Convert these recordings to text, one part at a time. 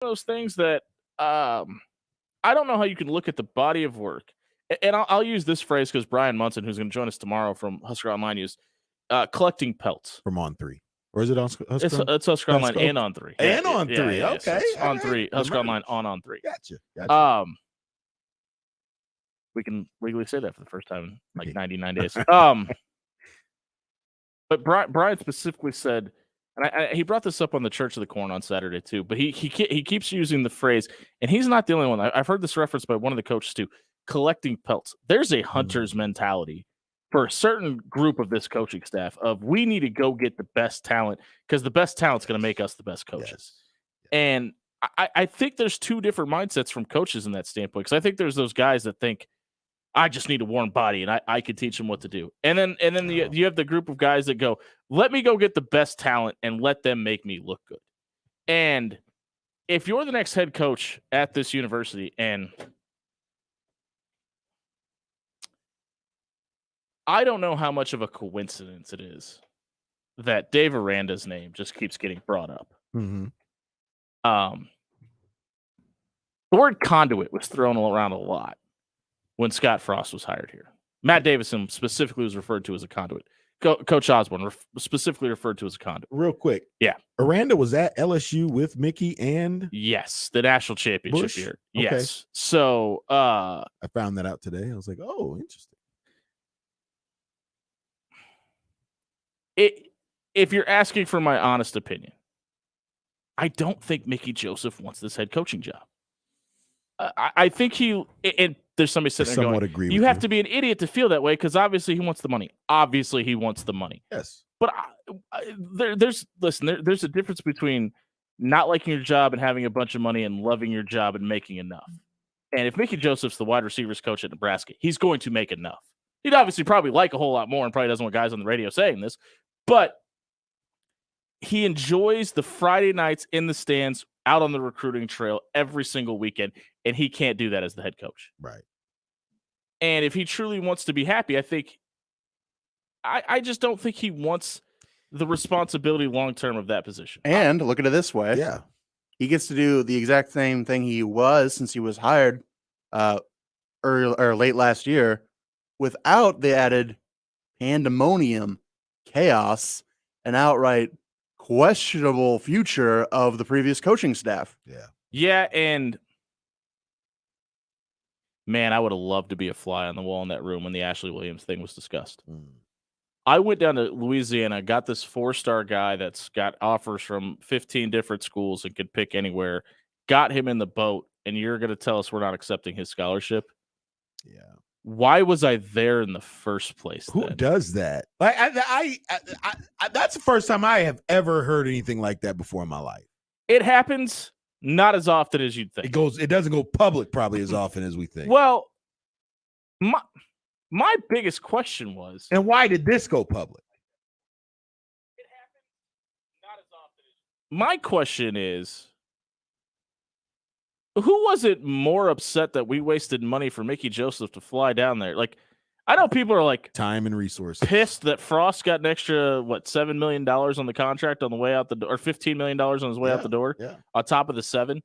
those things that I don't know how you can look at the body of work. And I'll use this phrase because Brian Munson, who's going to join us tomorrow from Husker Online, used collecting pelts. From On 3. Or is it on Husker? It's Husker Online and On 3. And On 3. Okay. So it's On 3. Husker Online on 3. Gotcha. We can legally say that for the first time in like 99 days. But Brian specifically said, and he brought this up on the Church of the Corn on Saturday too, but he keeps using the phrase, and he's not the only one. I've heard this reference by one of the coaches too, collecting pelts. There's a hunter's mentality for a certain group of this coaching staff of we need to go get the best talent because the best talent's going to make us the best coaches. Yes. And I think there's two different mindsets from coaches in that standpoint, because I think there's those guys that think, I just need a warm body and I can teach them what to do. And then you have the group of guys that go, let me go get the best talent and let them make me look good. And if you're the next head coach at this university, and I don't know how much of a coincidence it is that Dave Aranda's name just keeps getting brought up. Mm-hmm. The word conduit was thrown around a lot when Scott Frost was hired here. Matt Davison specifically was referred to as a conduit. Coach Osborne specifically referred to as a conduit. Real quick. Yeah. Aranda was at LSU with Mickey and? Yes, the national championship Bush? year. Okay. Yes. So I found that out today. I was like, oh, interesting. If you're asking for my honest opinion, I don't think Mickey Joseph wants this head coaching job. I think and there's somebody sitting there going, agree you have to be an idiot to feel that way because obviously he wants the money. Obviously he wants the money. Yes. But there's a difference between not liking your job and having a bunch of money and loving your job and making enough. And if Mickey Joseph's the wide receivers coach at Nebraska, he's going to make enough. He'd obviously probably like a whole lot more and probably doesn't want guys on the radio saying this, but he enjoys the Friday nights in the stands out on the recruiting trail every single weekend, and he can't do that as the head coach. Right. And if he truly wants to be happy, I think I just don't think he wants the responsibility long-term of that position. And look at it this way. Yeah. He gets to do the exact same thing he was since he was hired late last year without the added pandemonium, chaos, and outright questionable future of the previous coaching staff. Yeah. Yeah, and man, I would have loved to be a fly on the wall in that room when the Ashley Williams thing was discussed. I went down to Louisiana, got this 4-star guy that's got offers from 15 different schools and could pick anywhere, got him in the boat, and you're going to tell us we're not accepting his scholarship? Yeah. Why was I there in the first place? Who then? does that? Like I that's the first time I have ever heard anything like that before in my life. It happens not as often as you'd think. It doesn't go public probably as often as we think. Well, my biggest question was, and why did this go public? It happens not as often as my question is, who was it more upset that we wasted money for Mickey Joseph to fly down there? Like, I know people are like time and resources pissed that Frost got an extra $7 million on the contract on the way out the door, or $15 million on his way out the door, on top of the 7.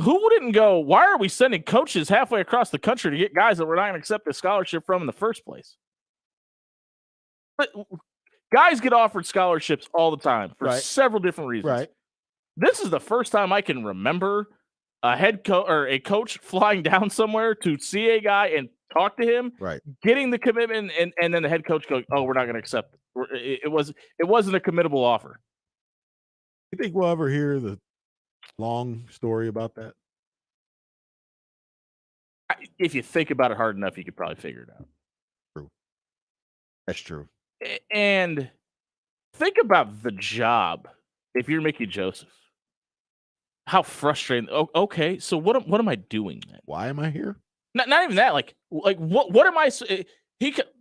Who wouldn't go, why are we sending coaches halfway across the country to get guys that we're not going to accept a scholarship from in the first place? But guys get offered scholarships all the time for several different reasons. Right. This is the first time I can remember a head coach or a coach flying down somewhere to see a guy and talk to him, getting the commitment, and then the head coach going, "Oh, we're not going to accept it." It wasn't a committable offer. You think we'll ever hear the long story about that? If you think about it hard enough, you could probably figure it out. True. That's true. And think about the job. If you're Mickey Joseph, how frustrating. Okay, so what am I doing then? Why am I here? Not even that. Like what am I?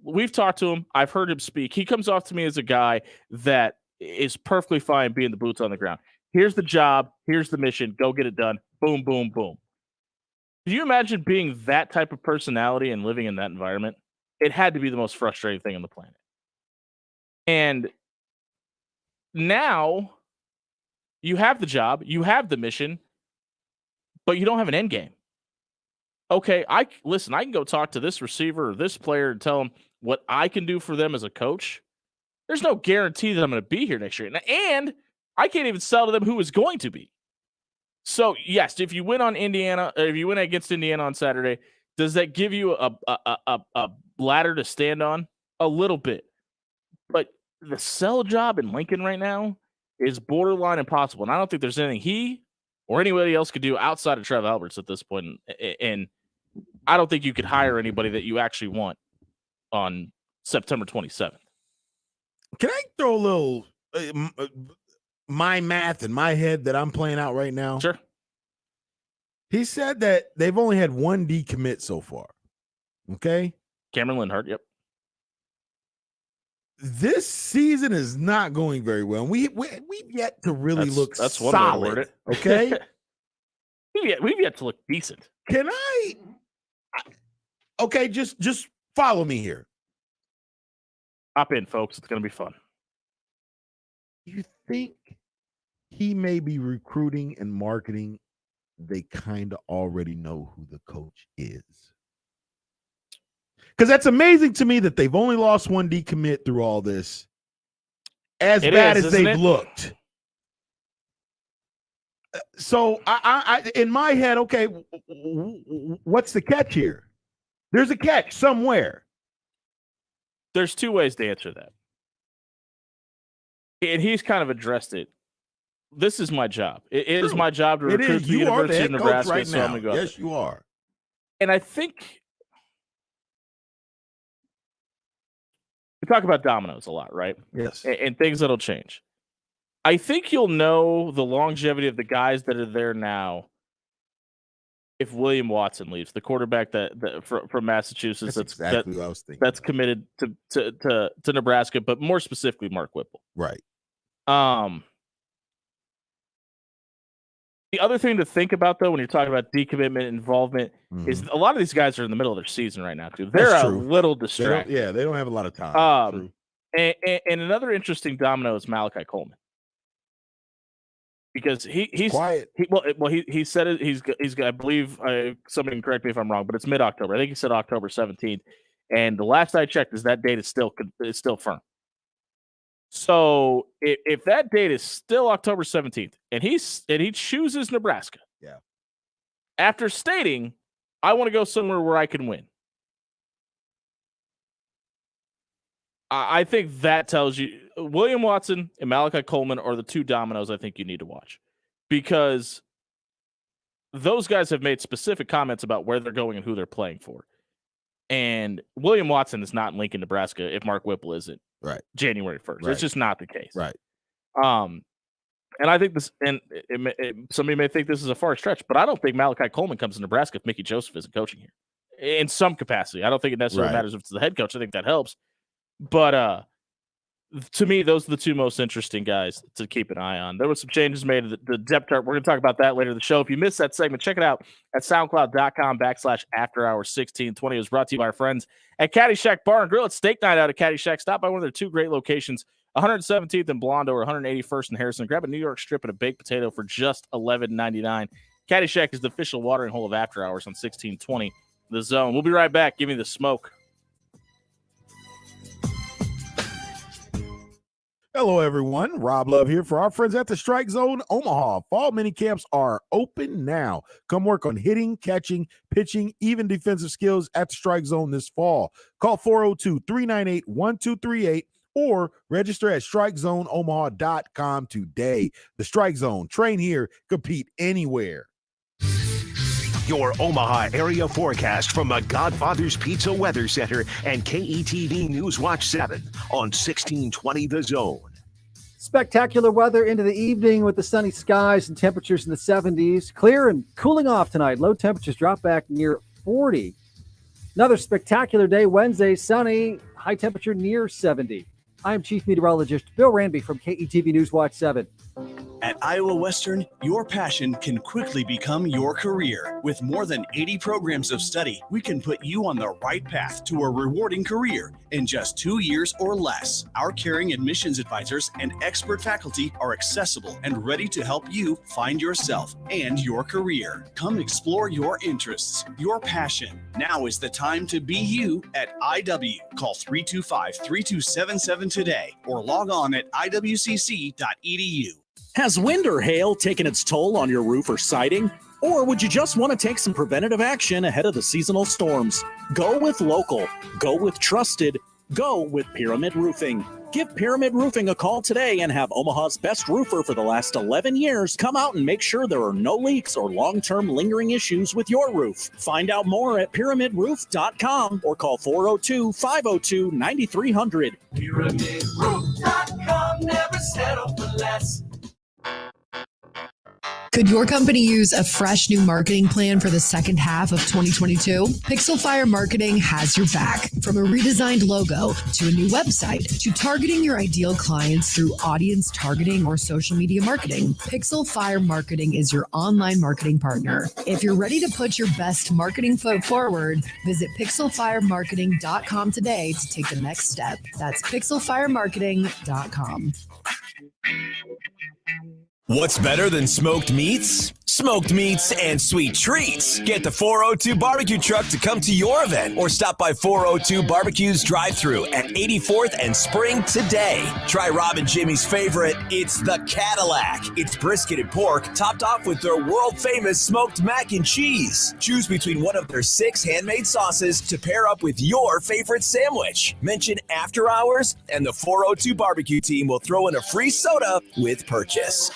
We've talked to him. I've heard him speak. He comes off to me as a guy that is perfectly fine being the boots on the ground. Here's the job. Here's the mission. Go get it done. Boom, boom, boom. Can you imagine being that type of personality and living in that environment? It had to be the most frustrating thing on the planet. And now you have the job, you have the mission, but you don't have an end game. Okay, I can go talk to this receiver or this player and tell them what I can do for them as a coach. There's no guarantee that I'm going to be here next year. And I can't even sell to them who is going to be. So, yes, if you win against Indiana on Saturday, does that give you a ladder to stand on? A little bit. But the sell job in Lincoln right now is borderline impossible. And I don't think there's anything he or anybody else could do outside of Trev Alberts at this point. And I don't think you could hire anybody that you actually want on September 27th. Can I throw a little my math in my head that I'm playing out right now? Sure. He said that they've only had one decommit so far. Okay. Cameron Linhart, yep. This season is not going very well. We've yet to really look that's one way to word solid. it. Okay. We've yet to look decent. Can I okay, just follow me here. Hop in, folks. It's going to be fun. You think he may be recruiting and marketing? They kind of already know who the coach is. Because that's amazing to me that they've only lost one decommit through all this. As bad as they've looked. So I in my head, okay, what's the catch here? There's a catch somewhere. There's two ways to answer that. And he's kind of addressed it. This is my job. It is my job to recruit the University of Nebraska. Right so now. I'm going to go. Yes, you are. And I think we talk about dominoes a lot, right? Yes. And things that'll change. I think you'll know the longevity of the guys that are there now if William Watson leaves, the quarterback that from Massachusetts. That's exactly what I was thinking. That's committed to Nebraska, but more specifically Mark Whipple. Right. The other thing to think about, though, when you're talking about decommitment involvement, is a lot of these guys are in the middle of their season right now, too. They're a little distracted. They don't have a lot of time. And another interesting domino is Malachi Coleman. Because he's quiet. He said it. He's I believe somebody can correct me if I'm wrong, but it's mid-October. I think he said October 17th, and the last I checked is that date is still firm. So if that date is still October 17th, and he chooses Nebraska, after stating, I want to go somewhere where I can win, I think that tells you William Watson and Malachi Coleman are the two dominoes I think you need to watch, because those guys have made specific comments about where they're going and who they're playing for. And William Watson is not in Lincoln, Nebraska if Mark Whipple isn't January 1st. Right. It's just not the case. Right. And I think this, and somebody may think this is a far stretch, but I don't think Malachi Coleman comes to Nebraska if Mickey Joseph isn't coaching here in some capacity. I don't think it necessarily matters if it's the head coach. I think that helps. But to me, those are the two most interesting guys to keep an eye on. There were some changes made to the depth chart. We're going to talk about that later in the show. If you missed that segment, check it out at soundcloud.com/afterhours1620. It was brought to you by our friends at Caddy Shack Bar and Grill. It's steak night out at Caddy Shack. Stop by one of their two great locations, 117th and Blondo or 181st and Harrison. Grab a New York strip and a baked potato for just $11.99. Caddy Shack is the official watering hole of After Hours on 1620 The Zone. We'll be right back. Give me the smoke. Hello, everyone. Rob Love here for our friends at the Strike Zone Omaha. Fall mini camps are open now. Come work on hitting, catching, pitching, even defensive skills at the Strike Zone this fall. Call 402-398-1238 or register at StrikeZoneOmaha.com today. The Strike Zone. Train here, compete anywhere. Your Omaha area forecast from the Godfather's Pizza Weather Center and KETV News Watch 7 on 1620 The Zone. Spectacular weather into the evening with the sunny skies and temperatures in the 70s. Clear and cooling off tonight. Low temperatures drop back near 40. Another spectacular day Wednesday, sunny, high temperature near 70. I'm Chief Meteorologist Bill Ranby from KETV News Watch 7. At Iowa Western, your passion can quickly become your career. With more than 80 programs of study, we can put you on the right path to a rewarding career in just 2 years or less. Our caring admissions advisors and expert faculty are accessible and ready to help you find yourself and your career. Come explore your interests, your passion. Now is the time to be you at IW. Call 325-3277 today or log on at iwcc.edu. Has wind or hail taken its toll on your roof or siding? Or would you just want to take some preventative action ahead of the seasonal storms? Go with local. Go with trusted. Go with Pyramid Roofing. Give Pyramid Roofing a call today and have Omaha's best roofer for the last 11 years come out and make sure there are no leaks or long-term lingering issues with your roof. Find out more at pyramidroof.com or call 402-502-9300. PyramidRoof.com, never settle for less. Could your company use a fresh new marketing plan for the second half of 2022? Pixel Fire Marketing has your back. From a redesigned logo to a new website to targeting your ideal clients through audience targeting or social media marketing, Pixel Fire Marketing is your online marketing partner. If you're ready to put your best marketing foot forward, visit pixelfiremarketing.com today to take the next step. That's pixelfiremarketing.com. What's better than smoked meats? Smoked meats and sweet treats. Get the 402 barbecue truck to come to your event or stop by 402 Barbecue's drive-thru at 84th and Spring today. Try Rob and Jimmy's favorite, it's the Cadillac. It's brisket and pork topped off with their world-famous smoked mac and cheese. Choose between one of their 6 handmade sauces to pair up with your favorite sandwich. Mention After Hours and the 402 Barbecue team will throw in a free soda with purchase.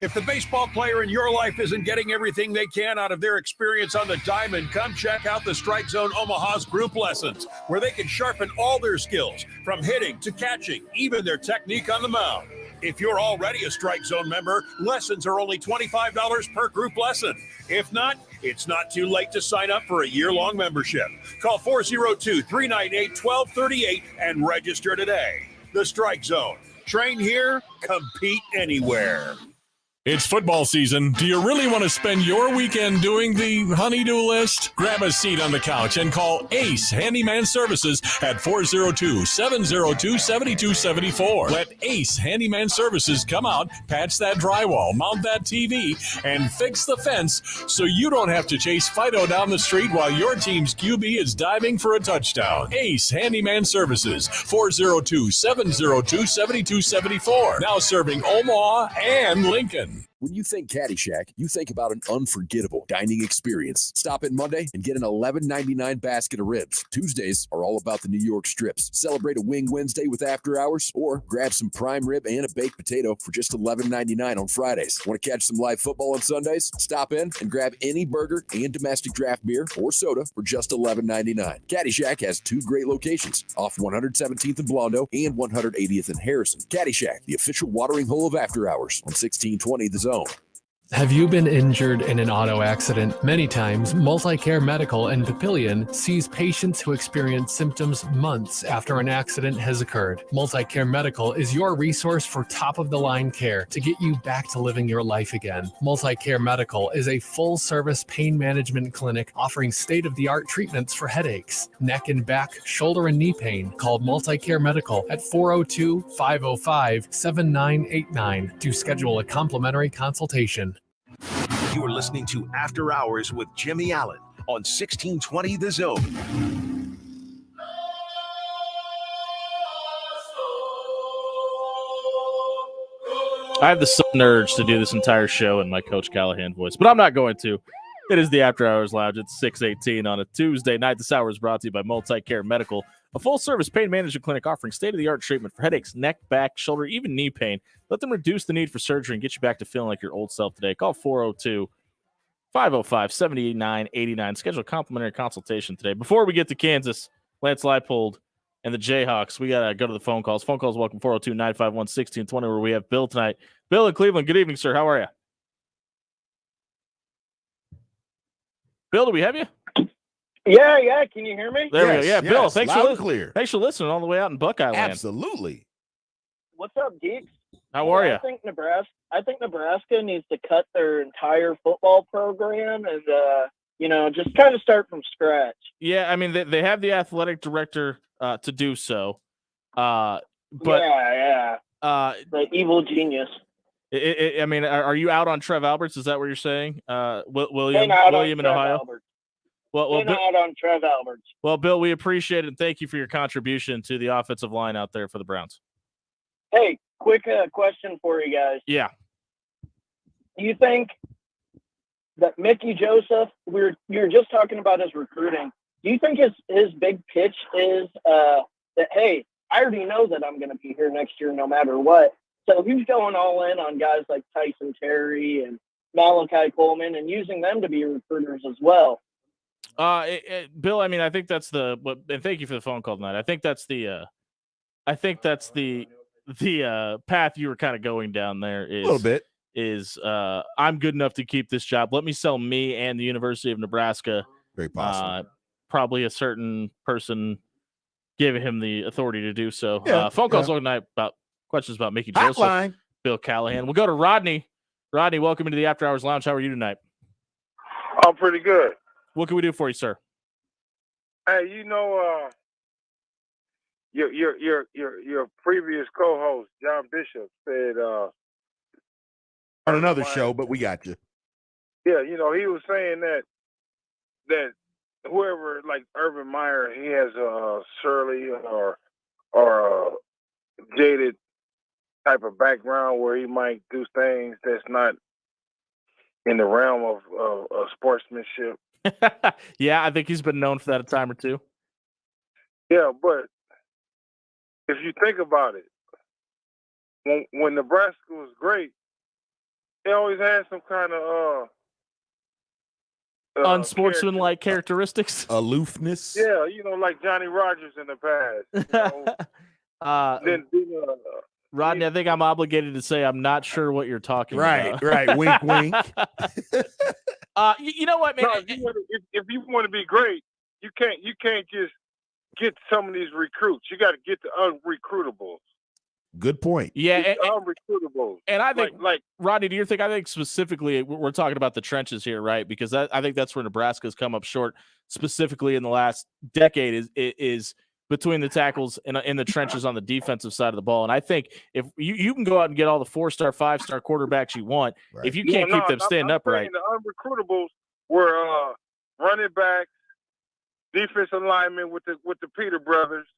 If the baseball player in your life isn't getting everything they can out of their experience on the diamond, come check out the Strike Zone Omaha's group lessons, where they can sharpen all their skills, from hitting to catching, even their technique on the mound. If you're already a Strike Zone member, lessons are only $25 per group lesson. If not, it's not too late to sign up for a year-long membership. Call 402-398-1238 and register today. The Strike Zone. Train here, compete anywhere. It's football season. Do you really want to spend your weekend doing the honey-do list? Grab a seat on the couch and call Ace Handyman Services at 402-702-7274. Let Ace Handyman Services come out, patch that drywall, mount that TV, and fix the fence so you don't have to chase Fido down the street while your team's QB is diving for a touchdown. Ace Handyman Services, 402-702-7274. Now serving Omaha and Lincoln. When you think Caddyshack, you think about an unforgettable dining experience. Stop in Monday and get an $11.99 basket of ribs. Tuesdays are all about the New York strips. Celebrate a Wing Wednesday with After Hours, or grab some prime rib and a baked potato for just $11.99 on Fridays. Want to catch some live football on Sundays? Stop in and grab any burger and domestic draft beer or soda for just $11.99. Caddyshack has 2 great locations, off 117th and Blondo and 180th and Harrison. Caddyshack, the official watering hole of After Hours on 1620 The Zone. Have you been injured in an auto accident? Many times, Multicare Medical and Papillion sees patients who experience symptoms months after an accident has occurred. Multicare Medical is your resource for top-of-the-line care to get you back to living your life again. Multicare Medical is a full-service pain management clinic offering state-of-the-art treatments for headaches, neck and back, shoulder and knee pain. Call Multicare Medical at 402-505-7989 to schedule a complimentary consultation. You are listening to After Hours with Jimmy Allen on 1620 The Zone. I have the sudden urge to do this entire show in my Coach Callahan voice, but I'm not going to. It is the After Hours Lounge. It's 6:18 on a Tuesday night. This hour is brought to you by Multicare Medical, a full-service pain management clinic offering state-of-the-art treatment for headaches, neck, back, shoulder, even knee pain. Let them reduce the need for surgery and get you back to feeling like your old self today. Call 402-505-7989. Schedule a complimentary consultation today. Before we get to Kansas, Lance Leipold and the Jayhawks, we got to go to the phone calls. Phone calls welcome 402-951-1620, where we have Bill tonight. Bill in Cleveland, good evening, sir. How are you? Bill, do we have you? Yeah. Can you hear me? There we go. Yeah, Bill, thanks for clear. Thanks for listening all the way out in Buckeye Land. Absolutely. What's up, geeks? How are you? I think Nebraska. I think Nebraska needs to cut their entire football program and just kind of start from scratch. Yeah, I mean they have the athletic director to do so, but the evil genius. I mean, are you out on Trev Alberts? Is that what you're saying? William in Ohio. Alberts. Well, out on Trev Alberts. Well, Bill, we appreciate it and thank you for your contribution to the offensive line out there for the Browns. Hey, quick question for you guys. Yeah. Do you think that Mickey Joseph? You're just talking about his recruiting. Do you think his big pitch is that hey, I already know that I'm going to be here next year no matter what. So he's going all in on guys like Tyson Terry and Malachi Coleman and using them to be recruiters as well. Bill, I mean, I think that's and thank you for the phone call tonight. I think that's the path you were kind of going down there. Is a little bit. I'm good enough to keep this job. Let me sell me and the University of Nebraska. Very possible. Probably a certain person giving him the authority to do so. Yeah, Phone calls all night about questions about Mickey Joseph, Hotline. Bill Callahan. We'll go to Rodney. Rodney, welcome into the After Hours Lounge. How are you tonight? I'm pretty good. What can we do for you, sir? Hey, your previous co-host John Bishop said on another show, but we got you. Yeah, he was saying that whoever like Urban Meyer, he has a surly or a jaded type of background where he might do things that's not in the realm of sportsmanship. Yeah, I think he's been known for that a time or two. Yeah, but if you think about it, when Nebraska was great, they always had some kind of unsportsmanlike characteristics, aloofness. Yeah, like Johnny Rogers in the past. Rodney, I think I'm obligated to say I'm not sure what you're talking about. Right. Wink, wink. You know what, man? No, if you want to be great, you can't just get some of these recruits. You got to get the unrecruitables. Good point. Yeah, unrecruitables. And I think, like Rodney, do you think? I think specifically we're talking about the trenches here, right? Because I think that's where Nebraska's come up short, specifically in the last decade. Is between the tackles and in the trenches on the defensive side of the ball. And I think if you can go out and get all the 4-star, 5-star quarterbacks you want, right. If you can't keep them standing upright. The unrecruitables were running backs, defensive linemen with the Peter brothers.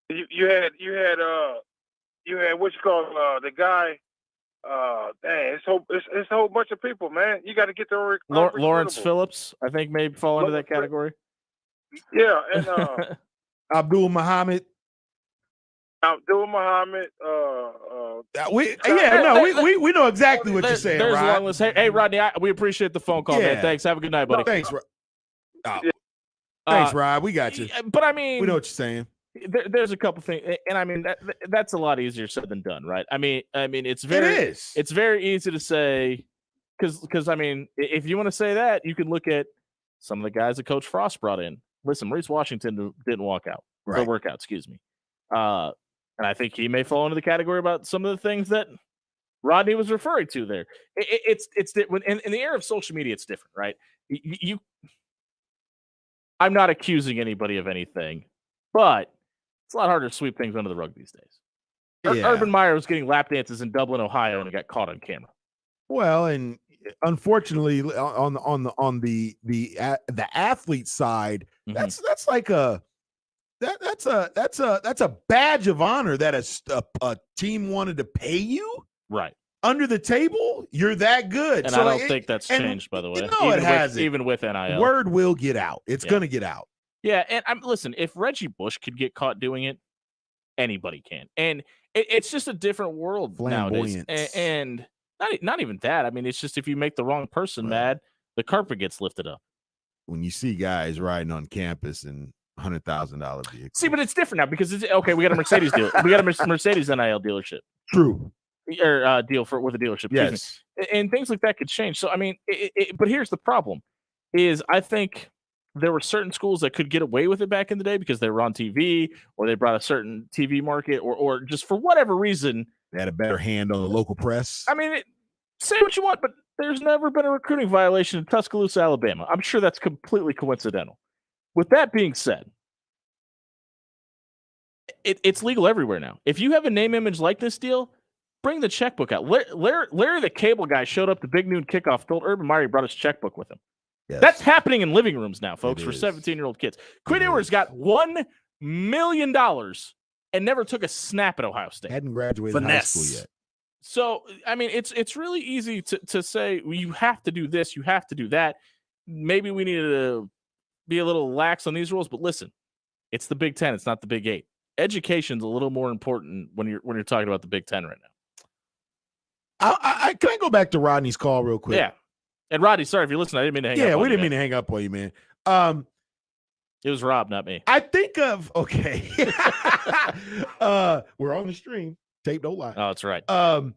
You had what you call the guy. It's a whole bunch of people, man. You got to get the Lawrence Phillips, I think, may fall into that category. Yeah, and Abdul Muhammad. We know exactly what you're saying. There's Rod. a long list. Hey, Rodney, we appreciate the phone call, man. Thanks. Have a good night, buddy. Thanks, Rod. Thanks, Rod. We got you. But I mean, we know what you're saying. There's a couple things, and I mean that's a lot easier said than done, right? I mean, it's very easy to say because I mean, if you want to say that, you can look at some of the guys that Coach Frost brought in. Listen, Maurice Washington didn't work out. Excuse me. And I think he may fall into the category about some of the things that Rodney was referring to there. It's in the era of social media, it's different, right? I'm not accusing anybody of anything, but it's a lot harder to sweep things under the rug these days. Yeah. Urban Meyer was getting lap dances in Dublin, Ohio, and got caught on camera. Well, and unfortunately, on the athlete side, that's like that's a badge of honor that a team wanted to pay you. Right. Under the table, you're that good. And I don't think that's changed, by the way. No, it hasn't. Even with NIL. Word will get out. It's going to get out. Yeah, and listen, if Reggie Bush could get caught doing it, anybody can. And it's just a different world nowadays. And not even that. I mean, it's just if you make the wrong person mad, the carpet gets lifted up. When you see guys riding on campus in $100,000 vehicles. See, but it's different now because it's okay. We got a Mercedes deal. We got a Mercedes NIL dealership. True. Or deal with a dealership. Yes. And things like that could change. So I mean, but here's the problem: is I think there were certain schools that could get away with it back in the day because they were on TV or they brought a certain TV market or just for whatever reason they had a better hand on the local press. I mean, Say what you want, but there's never been a recruiting violation in Tuscaloosa, Alabama. I'm sure that's completely coincidental. With that being said, it's legal everywhere now. If you have a name, image, likeness deal, bring the checkbook out. Larry the cable guy showed up to Big Noon Kickoff, told Urban Meyer he brought his checkbook with him. Yes. That's happening in living rooms now, folks, It for is. 17-year-old kids. Quinn Ewers got $1 million and never took a snap at Ohio State. Hadn't graduated high school yet. So, I mean, it's really easy to say, well, you have to do this, you have to do that. Maybe we need to be a little lax on these rules, but listen, it's the Big Ten, it's not the Big 8. Education's a little more important when you're talking about the Big Ten right now. Can I go back to Rodney's call real quick? Yeah. And Rodney, sorry if you're listening, I didn't mean to hang up. Yeah, on we you, didn't man. mean to hang up on you, man. It was Rob, not me. I think of we're on the stream. Tape don't lie. Oh, that's right. I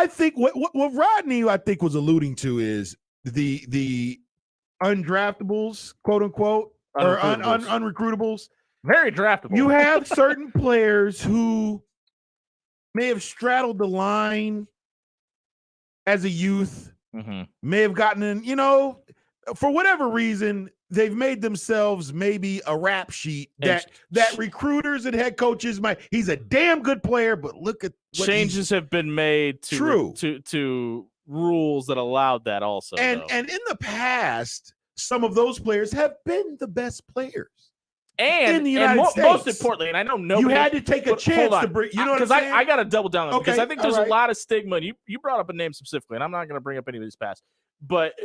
think what Rodney I think was alluding to is the undraftables, quote unquote, or unrecruitables. Very draftable. You have certain players who may have straddled the line as a youth, may have gotten in, for whatever reason, they've made themselves maybe a rap sheet that recruiters and head coaches he's a damn good player, but look at what changes have been made to rules that allowed that also. And in the past, some of those players have been the best players. And in the United States. Most importantly, and I know nobody, you had to take a chance to bring. You know what I'm saying? I got to double down on that because Okay, I think there's all right. a lot of stigma. And you brought up a name specifically, and I'm not going to bring up any of these past, but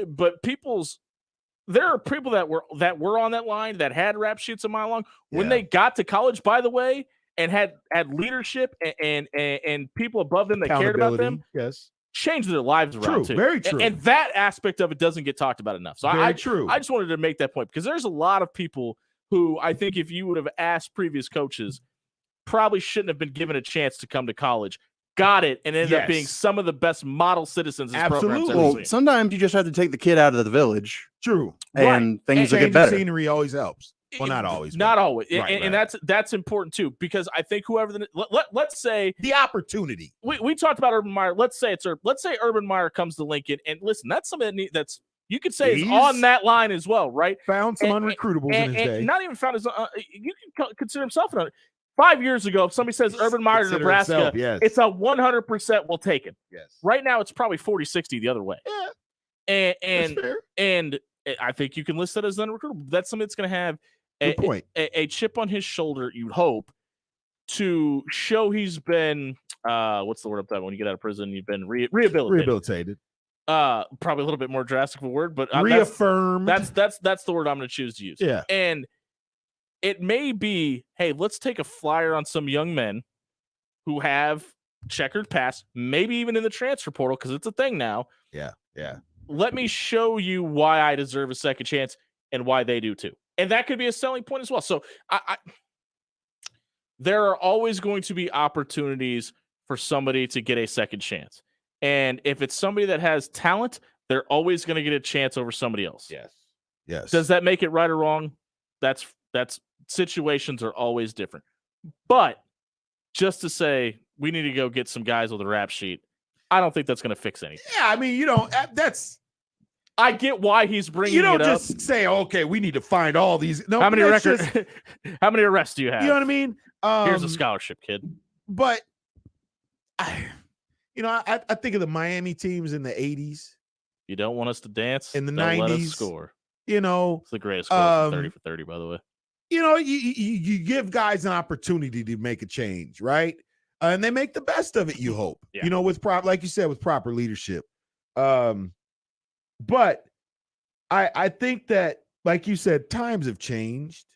there are people that were on that line that had rap sheets a mile long when they got to college, by the way, and had leadership and people above them that cared about them. Yes. Changed their lives around too. Very true. And that aspect of it doesn't get talked about enough. So Very true. I just wanted to make that point because there's a lot of people who I think if you would have asked previous coaches, probably shouldn't have been given a chance to come to college. Got it, and ended up being some of the best model citizens. Absolutely. Well, sometimes you just have to take the kid out of the village. True. And things will get Changing better. Scenery always helps. Well, not always. Not but- always. Right, And that's important too, because I think whoever let's say the opportunity. We talked about Urban Meyer. Let's say Urban Meyer comes to Lincoln, and listen, that's something that's you could say is on that line as well, right? Found some unrecruitables in his day. Not even found his. You can consider himself an. 5 years ago, if somebody says Urban Meyer to Consider Nebraska, himself, yes. it's a 100% we'll take it. Yes. Right now, it's probably 40-60 the other way. Yeah. And I think you can list that as unrecruitable. That's something that's going to have Good point. a chip on his shoulder, you'd hope, to show he's been what's the word up there when you get out of prison? You've been rehabilitated. Probably a little bit more drastic of a word, but reaffirmed. That's the word I'm going to choose to use. Yeah. And it may be, hey, let's take a flyer on some young men who have checkered past, maybe even in the transfer portal, because it's a thing now. Yeah. Let me show you why I deserve a second chance and why they do too. And that could be a selling point as well. So there are always going to be opportunities for somebody to get a second chance. And if it's somebody that has talent, they're always going to get a chance over somebody else. Yes. Does that make it right or wrong? That's situations are always different. But just to say we need to go get some guys with a rap sheet, I don't think that's going to fix anything. Yeah, I mean, that's. I get why he's bringing. You don't it just up. say, okay, we need to find all these. No, How many that's records? just- How many arrests do you have? You know what I mean? Here's a scholarship, kid. But I think of the Miami teams in the 80s. You don't want us to dance in the don't 90s. Let us score. It's the greatest score for 30 for 30, by the way. You give guys an opportunity to make a change, right? And they make the best of it, you hope. Yeah. With like you said, with proper leadership. But I think that, like you said, times have changed.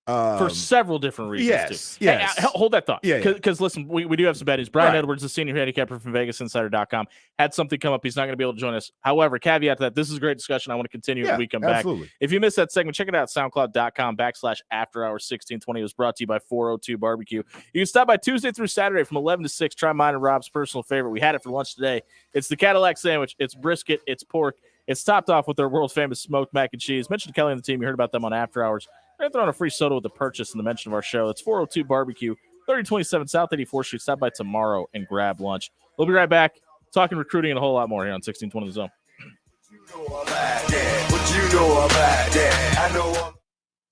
For several different reasons, too. Yes. Hey, hold that thought. Yeah. Because listen, we do have some bad news. Brian Right. Edwards, the senior handicapper from VegasInsider.com, had something come up. He's not going to be able to join us. However, caveat to that, this is a great discussion. I want to continue when we come absolutely. back. If you missed that segment, check it out, SoundCloud.com/AfterHours1620. It was brought to you by 402 Barbecue. You can stop by Tuesday through Saturday from 11 to 6. Try mine and Rob's personal favorite. We had it for lunch today. It's the Cadillac sandwich. It's brisket. It's pork. It's topped off with their world-famous smoked mac and cheese. Mentioned Kelly and the team. You heard about them on After Hours. They're throwing a free soda with the purchase in the mention of our show. It's 402 Barbecue, 3027 South 84th Street. Stop by tomorrow and grab lunch. We'll be right back. talking recruiting and a whole lot more here on 1620 The Zone.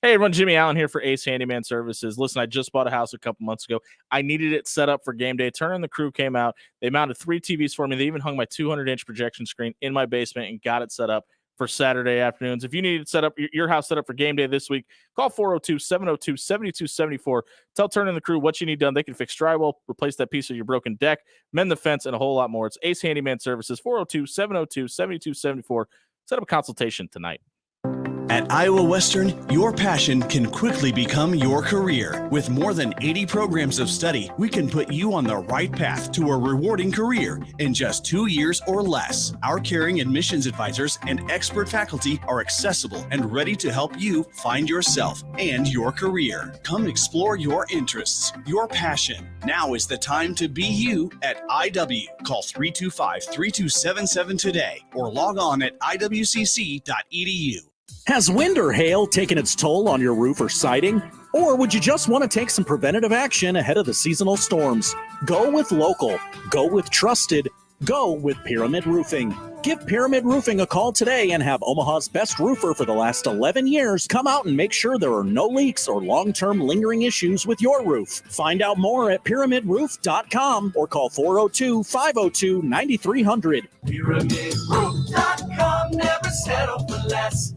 Hey everyone, Jimmy Allen here for Ace Handyman Services. Listen, I just bought a house a couple months ago. I needed it set up for game day. Turner and the crew came out. They mounted 3 TVs for me. They even hung my 200-inch projection screen in my basement and got it set up for Saturday afternoons. If you need to set up your house set up for game day this week, call 402-702-7274. Tell Turner and the crew what you need done. They can fix drywall, replace that piece of your broken deck, mend the fence, and a whole lot more. It's Ace Handyman Services, 402-702-7274. Set up a consultation tonight. At Iowa Western, your passion can quickly become your career. With more than 80 programs of study, we can put you on the right path to a rewarding career in just 2 years or less. Our caring admissions advisors and expert faculty are accessible and ready to help you find yourself and your career. Come explore your interests, your passion. Now is the time to be you at IW. Call 325-3277 today or log on at iwcc.edu. Has wind or hail taken its toll on your roof or siding? Or would you just want to take some preventative action ahead of the seasonal storms? Go with local. Go with trusted. Go with Pyramid Roofing. Give Pyramid Roofing a call today and have Omaha's best roofer for the last 11 years come out and make sure there are no leaks or long-term lingering issues with your roof. Find out more at pyramidroof.com or call 402-502-9300. PyramidRoof.com, never settle for less.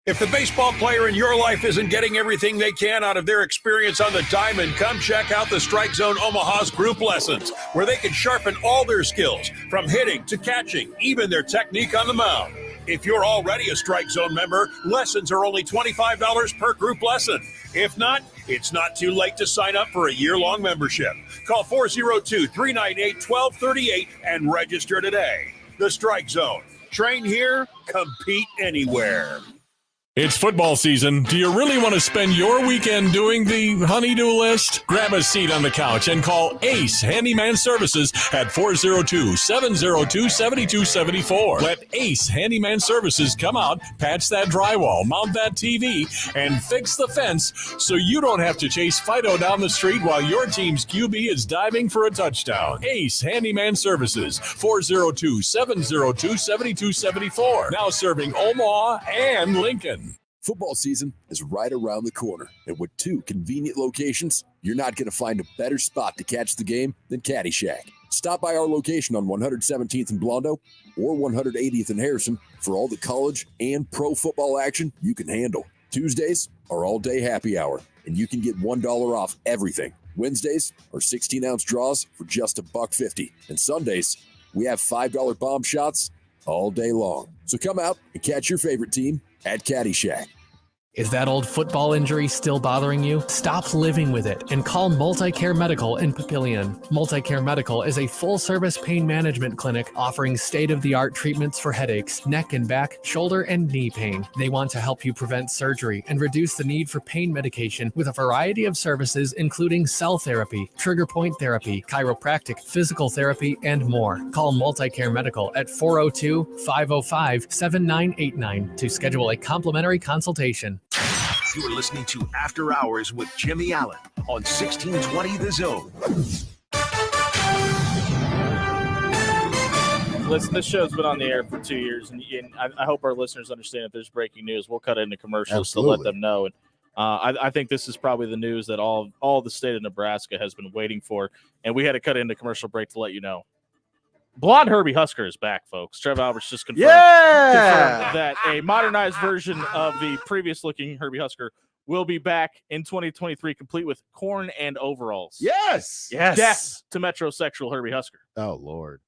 If the baseball player in your life isn't getting everything they can out of their experience on the diamond, come check out the Strike Zone Omaha's group lessons, where they can sharpen all their skills, from hitting to catching, even their technique on the mound. If you're already a Strike Zone member, lessons are only $25 per group lesson. If not, it's not too late to sign up for a year-long membership. Call 402-398-1238 and register today. The Strike Zone. Train here, compete anywhere. It's football season. Do you really want to spend your weekend doing the honey-do list? Grab a seat on the couch and call Ace Handyman Services at 402-702-7274. Let Ace Handyman Services come out, patch that drywall, mount that TV, and fix the fence so you don't have to chase Fido down the street while your team's QB is diving for a touchdown. Ace Handyman Services, 402-702-7274. Now serving Omaha and Lincoln. Football season is right around the corner, and with 2 convenient locations, you're not going to find a better spot to catch the game than Caddyshack. Stop by our location on 117th and Blondo or 180th and Harrison for all the college and pro football action you can handle. Tuesdays are all-day happy hour, and you can get $1 off everything. Wednesdays are 16-ounce draws for just $1.50, and Sundays we have $5 bomb shots all day long. So come out and catch your favorite team at Caddyshack. Is that old football injury still bothering you? Stop living with it and call Multicare Medical in Papillion. Multicare Medical is a full-service pain management clinic offering state-of-the-art treatments for headaches, neck and back, shoulder and knee pain. They want to help you prevent surgery and reduce the need for pain medication with a variety of services including cell therapy, trigger point therapy, chiropractic, physical therapy, and more. Call Multicare Medical at 402-505-7989 to schedule a complimentary consultation. You're listening to After Hours with Jimmy Allen on 1620 The Zone. Listen, this show's been on the air for 2 years, and I hope our listeners understand if there's breaking news, we'll cut into commercials to let them know. And I think this is probably the news that all the state of Nebraska has been waiting for, and we had to cut into commercial break to let you know. Blonde Herbie Husker is back, folks. Trev Alberts just confirmed that a modernized version of the previous-looking Herbie Husker will be back in 2023, complete with corn and overalls. Yes. Death to metrosexual Herbie Husker. Oh, Lord.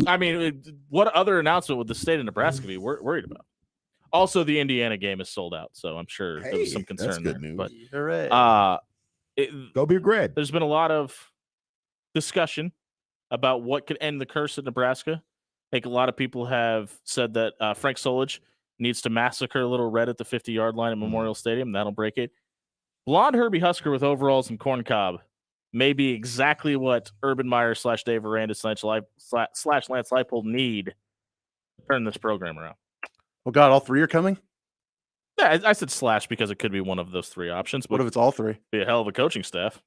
I mean, what other announcement would the state of Nebraska be worried about? Also, the Indiana game is sold out, so I'm sure there was some concern there. News. But go be great. There's been a lot of discussion about what could end the curse at Nebraska. I think a lot of people have said that Frank Solich needs to massacre Little Red at the 50-yard line at Memorial Stadium. That'll break it. Blonde Herbie Husker with overalls and corn cob may be exactly what Urban Meyer / Dave Aranda / Lance Leipold need to turn this program around. Oh, God, all 3 are coming? Yeah, I said / because it could be one of those 3 options. But what if it's all 3? Be a hell of a coaching staff.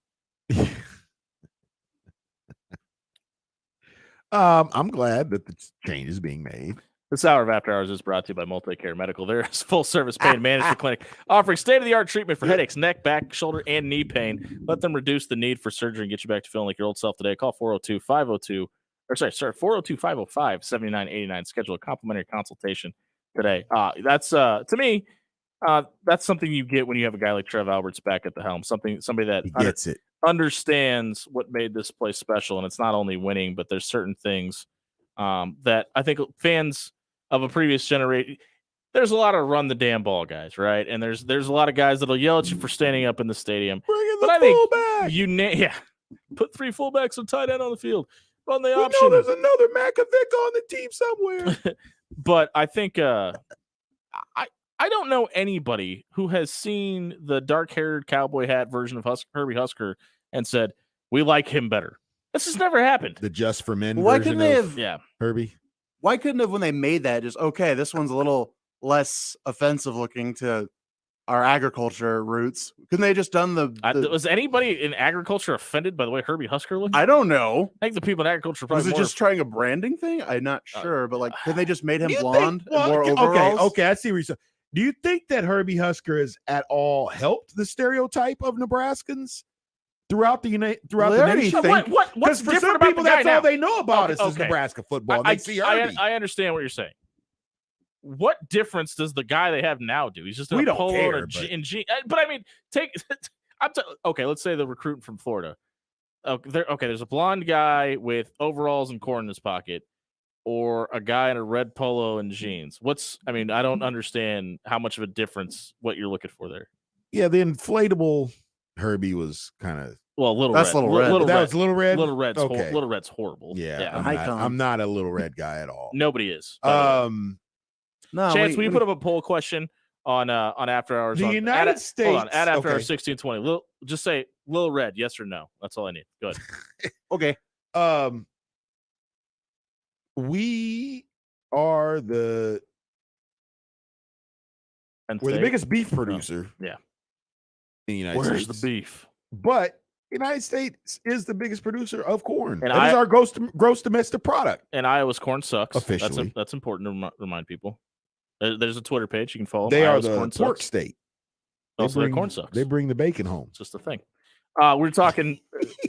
I'm glad that the change is being made. This hour of After Hours is brought to you by Multicare Medical. Their full-service pain management clinic offering state-of-the-art treatment for headaches, neck, back, shoulder, and knee pain. Let them reduce the need for surgery and get you back to feeling like your old self today. Call 402-505-7989. Schedule a complimentary consultation today. That's to me, that's something you get when you have a guy like Trev Alberts back at the helm. Somebody that gets it, understands what made this place special, and it's not only winning, but there's certain things that I think fans of a previous generation. There's a lot of run the damn ball guys, right? And there's a lot of guys that'll yell at you for standing up in the stadium. But I think put 3 fullbacks and tight end on the field. Run the option. Know there's another Makovic on the team somewhere. But I think I don't know anybody who has seen the dark-haired cowboy hat version of Herbie Husker and said, we like him better. This has never happened. The Just for Men Why version couldn't they of have Herbie? Why couldn't have, when they made that, just, okay, this one's a little less offensive looking to our agriculture roots. Couldn't they just done the was anybody in agriculture offended by the way Herbie Husker looked? I don't know. I think the people in agriculture probably Was it more just trying a branding thing? I'm not sure, but like, couldn't they just made him blonde and wore okay, overalls? okay, I see what you're saying. Do you think that Herbie Husker has at all helped the stereotype of Nebraskans throughout the nation? What's for different some about people, the guy that's now? all they know about us is Okay. Nebraska football. They see Herbie. I understand what you're saying. What difference does the guy they have now do? He's just in We a don't polo care, and a G. But I mean, okay. Let's say the recruit from Florida. Okay, there's a blonde guy with overalls and corn in his pocket, or a guy in a red polo and jeans. I don't understand how much of a difference what you're looking for there. Yeah, the inflatable Herbie was kind of Little That's Red. Little Red. Little That Red. was Little Red? Little Red's Okay. Little Red's horrible. Yeah, yeah. I'm not a Little Red guy at all. Nobody is. No, Chance, will you put up a poll question on After Hours? The United States. Hold on, at After okay. Hours 1620. Just say Little Red, yes or no. That's all I need. Good. Okay. We are we're the biggest beef producer. Yeah. In the United Where's States. the beef? But United States is the biggest producer of corn. And That is our gross domestic product. And Iowa's corn sucks. Officially. That's important to remind people. There's a Twitter page you can follow. They Iowa's are the corn pork sucks. state. Also, their corn sucks. They bring the bacon home. It's just a thing. We're talking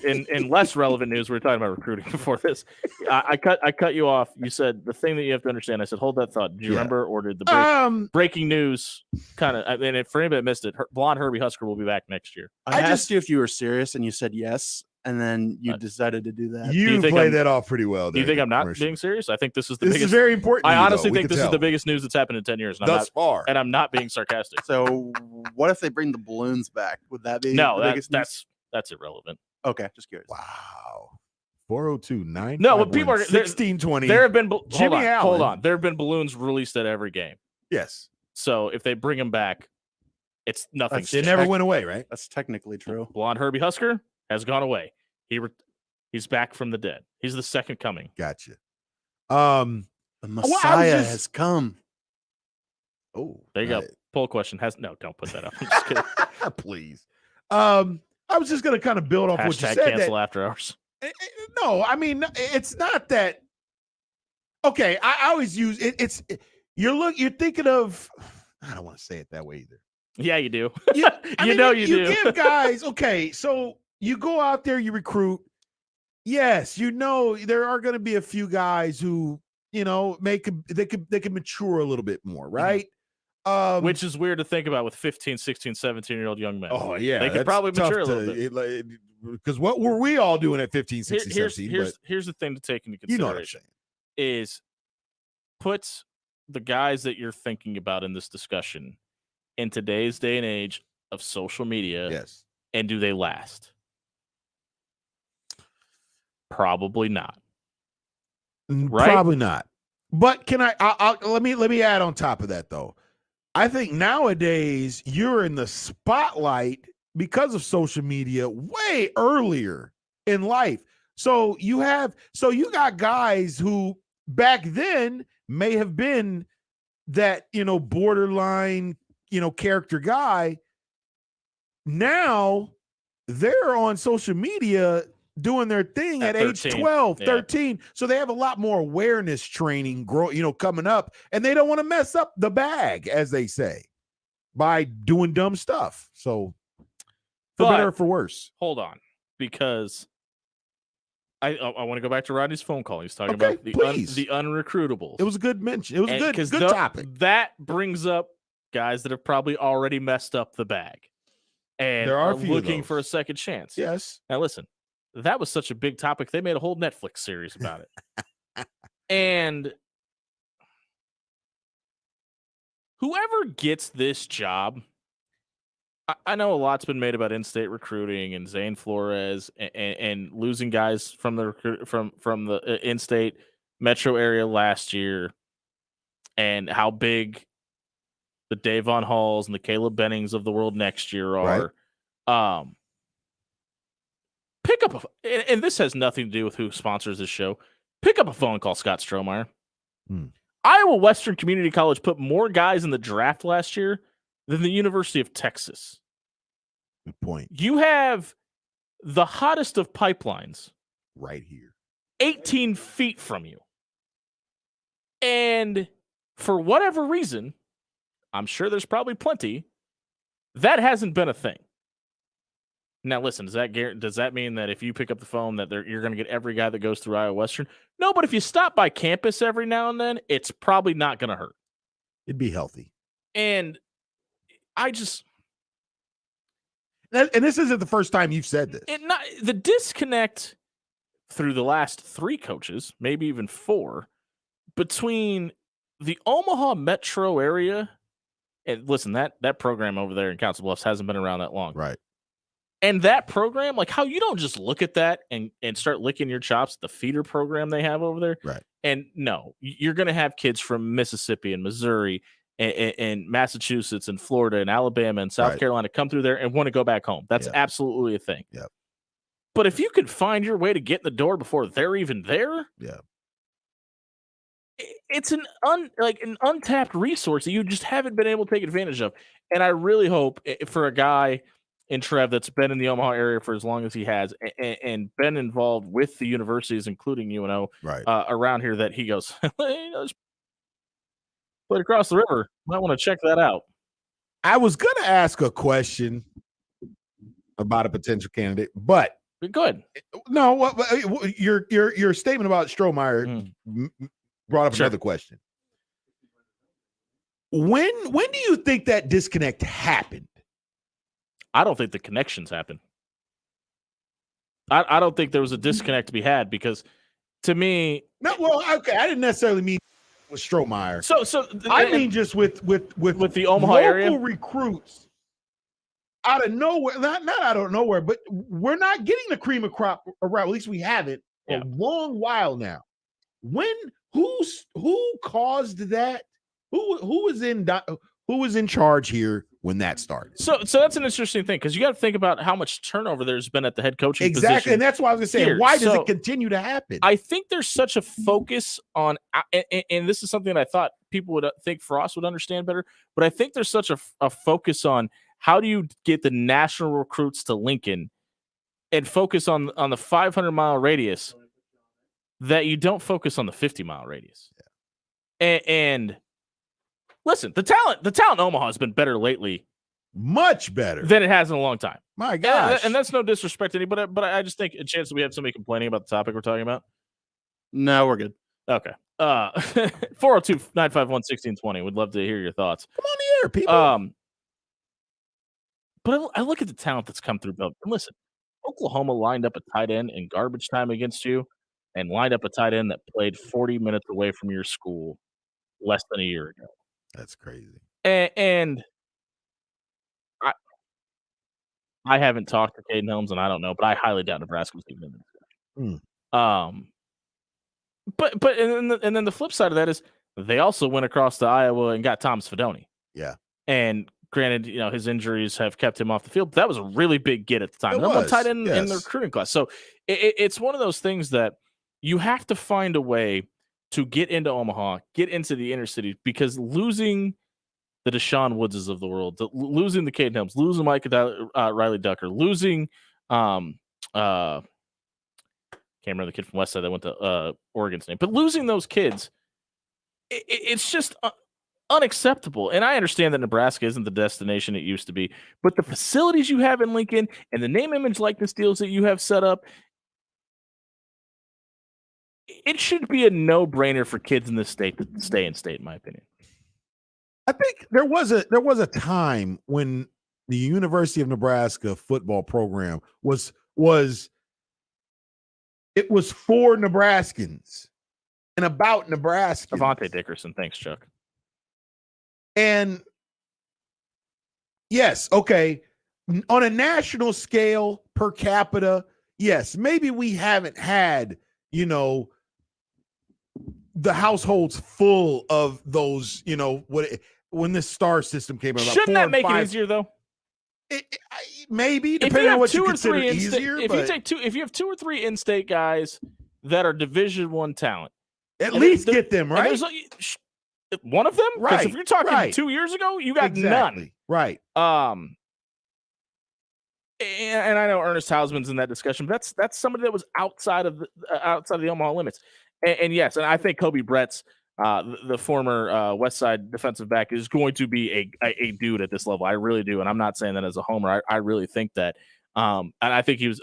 in less relevant news. We were talking about recruiting before this. I cut you off. You said the thing that you have to understand. I said, hold that thought. Do you remember, or did the breaking news kind of? And for anybody that missed it, blonde Herbie Husker will be back next year. I asked you if you were serious, and you said yes, and then you decided to do that. You played that off pretty well. Do you think I'm not being serious? I think this is the This biggest. is very important. I honestly think this is the biggest news that's happened in 10 years. And Thus far. And I'm not being sarcastic. So, what if they bring the balloons back? Would that be No, the biggest news? that's irrelevant. Okay, just curious. Wow. 402-951-1620. No, but people are 1620. There have been Jimmy Allen. Hold on. There have been balloons released at every game. Yes. So if they bring them back, it's nothing. It never went away, right? That's technically true. Blonde Herbie Husker has gone away. He's back from the dead. He's the second coming. Gotcha. The Messiah has come. Oh, there you go. Poll question don't put that up. I'm just kidding. Please. I was just going to kind of build off what you Hashtag said. cancel After Hours. No, I mean, it's not that. Okay, I always use it. You're thinking of. I don't want to say it that way either. Yeah, you do. You do. give guys. Okay, so you go out there, you recruit. Yes, there are going to be a few guys who they can mature a little bit more, right? Which is weird to think about with 15, 16, 17-year-old young men. Oh, yeah. They could probably mature a little bit. Because what were we all doing at 15, 16, 17? Here's the thing to take into You know what I'm consideration is put the guys that you're thinking about in this discussion in today's day and age of social media. Yes. And do they last? Probably not. Right? Probably not. But can let me add on top of that though. I think nowadays you're in the spotlight because of social media way earlier in life. So you got guys who back then may have been that, borderline, character guy. Now they're on social media doing their thing at age 13. 12, Yeah. 13. So they have a lot more awareness training coming up, and they don't want to mess up the bag, as they say, by doing dumb stuff. So for better or for worse. Hold on, because I want to go back to Rodney's phone call. He's talking Okay, about the please. the unrecruitables. It was a good mention. It was a good 'cause topic. That brings up guys that have probably already messed up the bag and There are a are few of looking those. for a second chance. Yes. Now listen, that was such a big topic. They made a whole Netflix series about it. And whoever gets this job, I know a lot's been made about in-state recruiting and Zane Flores and losing guys from the from the in-state metro area last year, and how big the Davon Halls and the Caleb Bennings of the world next year are. Right. Pick up and this has nothing to do with who sponsors this show. Pick up a phone and call Scott Strohmeyer. Iowa Western Community College put more guys in the draft last year than the University of Texas. Good point. You have the hottest of pipelines right here, 18 feet from you. And for whatever reason, I'm sure there's probably plenty, that hasn't been a thing. Now, listen, does that mean that if you pick up the phone that you're going to get every guy that goes through Iowa Western? No, but if you stop by campus every now and then, it's probably not going to hurt. It'd be healthy. And I just... And this isn't the first time you've said this. The disconnect through the last 3 coaches, maybe even 4, between the Omaha metro area, and listen, that program over there in Council Bluffs hasn't been around that long. Right. And that program, like how you don't just look at that and start licking your chops, the feeder program they have over there. Right. And no, you're going to have kids from Mississippi and Missouri and Massachusetts and Florida and Alabama and South Carolina come through there and want to go back home. That's absolutely a thing. Yep. But if you could find your way to get in the door before they're even there, it's an untapped resource that you just haven't been able to take advantage of. And I really hope for a guy in Trev that's been in the Omaha area for as long as he has and been involved with the universities, including UNO, around here, that he goes, just played across the river. Might want to check that out. I was going to ask a question about a potential candidate, but good. No, your statement about Strohmeyer brought up another question. When do you think that disconnect happened? I don't think the connections happened. I don't think there was a disconnect to be had, because to me, I didn't necessarily mean with Strohmeyer. So I mean just with the Omaha local area recruits out of nowhere, not out of nowhere, but we're not getting the cream of crop around. At least we haven't a long while now. Who caused that? Who was in charge here when that started? So that's an interesting thing, because you got to think about how much turnover there's been at the head coaching exactly, position. and that's why I was going to say, here. why does it continue to happen? I think there's such a focus on, and this is something that I thought people would think Frost would understand better, but I think there's such a focus on how do you get the national recruits to Lincoln and focus on the 500-mile radius that you don't focus on the 50-mile radius. And listen, the talent in Omaha has been better lately, much better than it has in a long time. My gosh, and that's no disrespect to anybody, but I just think a chance that we have somebody complaining about the topic we're talking about. No, we're good. Okay. 402-951-1620. Would love to hear your thoughts. Come on the air, people. But I look at the talent that's come through Belton. And listen, Oklahoma lined up a tight end in garbage time against you, and lined up a tight end that played 40 minutes away from your school less than a year ago. That's crazy. And I haven't talked to Caden Helms, and I don't know, but I highly doubt Nebraska was even in the discussion. But and then the flip side of that is they also went across to Iowa and got Thomas Fedoni. Yeah. And granted, his injuries have kept him off the field. But that was a really big get at the time. Number one tight end in the recruiting class. So it's one of those things that you have to find a way to get into Omaha, get into the inner city, because losing the Deshaun Woodses of the world, losing the Caden Helms, losing Micah Riley Ducker, losing can't remember the kid from Westside that went to Oregon State. But losing those kids, it's just unacceptable. And I understand that Nebraska isn't the destination it used to be, but the facilities you have in Lincoln and the name, image, likeness deals that you have set up, it should be a no-brainer for kids in this state to stay in state, in my opinion. I think there was a time when the University of Nebraska football program was for Nebraskans and about Nebraska. Avante Dickerson, thanks, Chuck. And yes, okay, on a national scale per capita, yes, maybe we haven't had, the households full of those, when this star system came about. Shouldn't that make it easier though? Maybe, depending on what you consider easier. If you have 2 or 3 in-state guys that are Division I talent, at least get them right. One of them, because right? If you're talking 2 years ago, you got none. Right. And I know Ernest Hausman's in that discussion, but that's somebody that was outside of the Omaha limits. And yes, and I think Kobe Brett's the former Westside defensive back is going to be a dude at this level. I really do, and I'm not saying that as a homer. I really think that, and I think he was.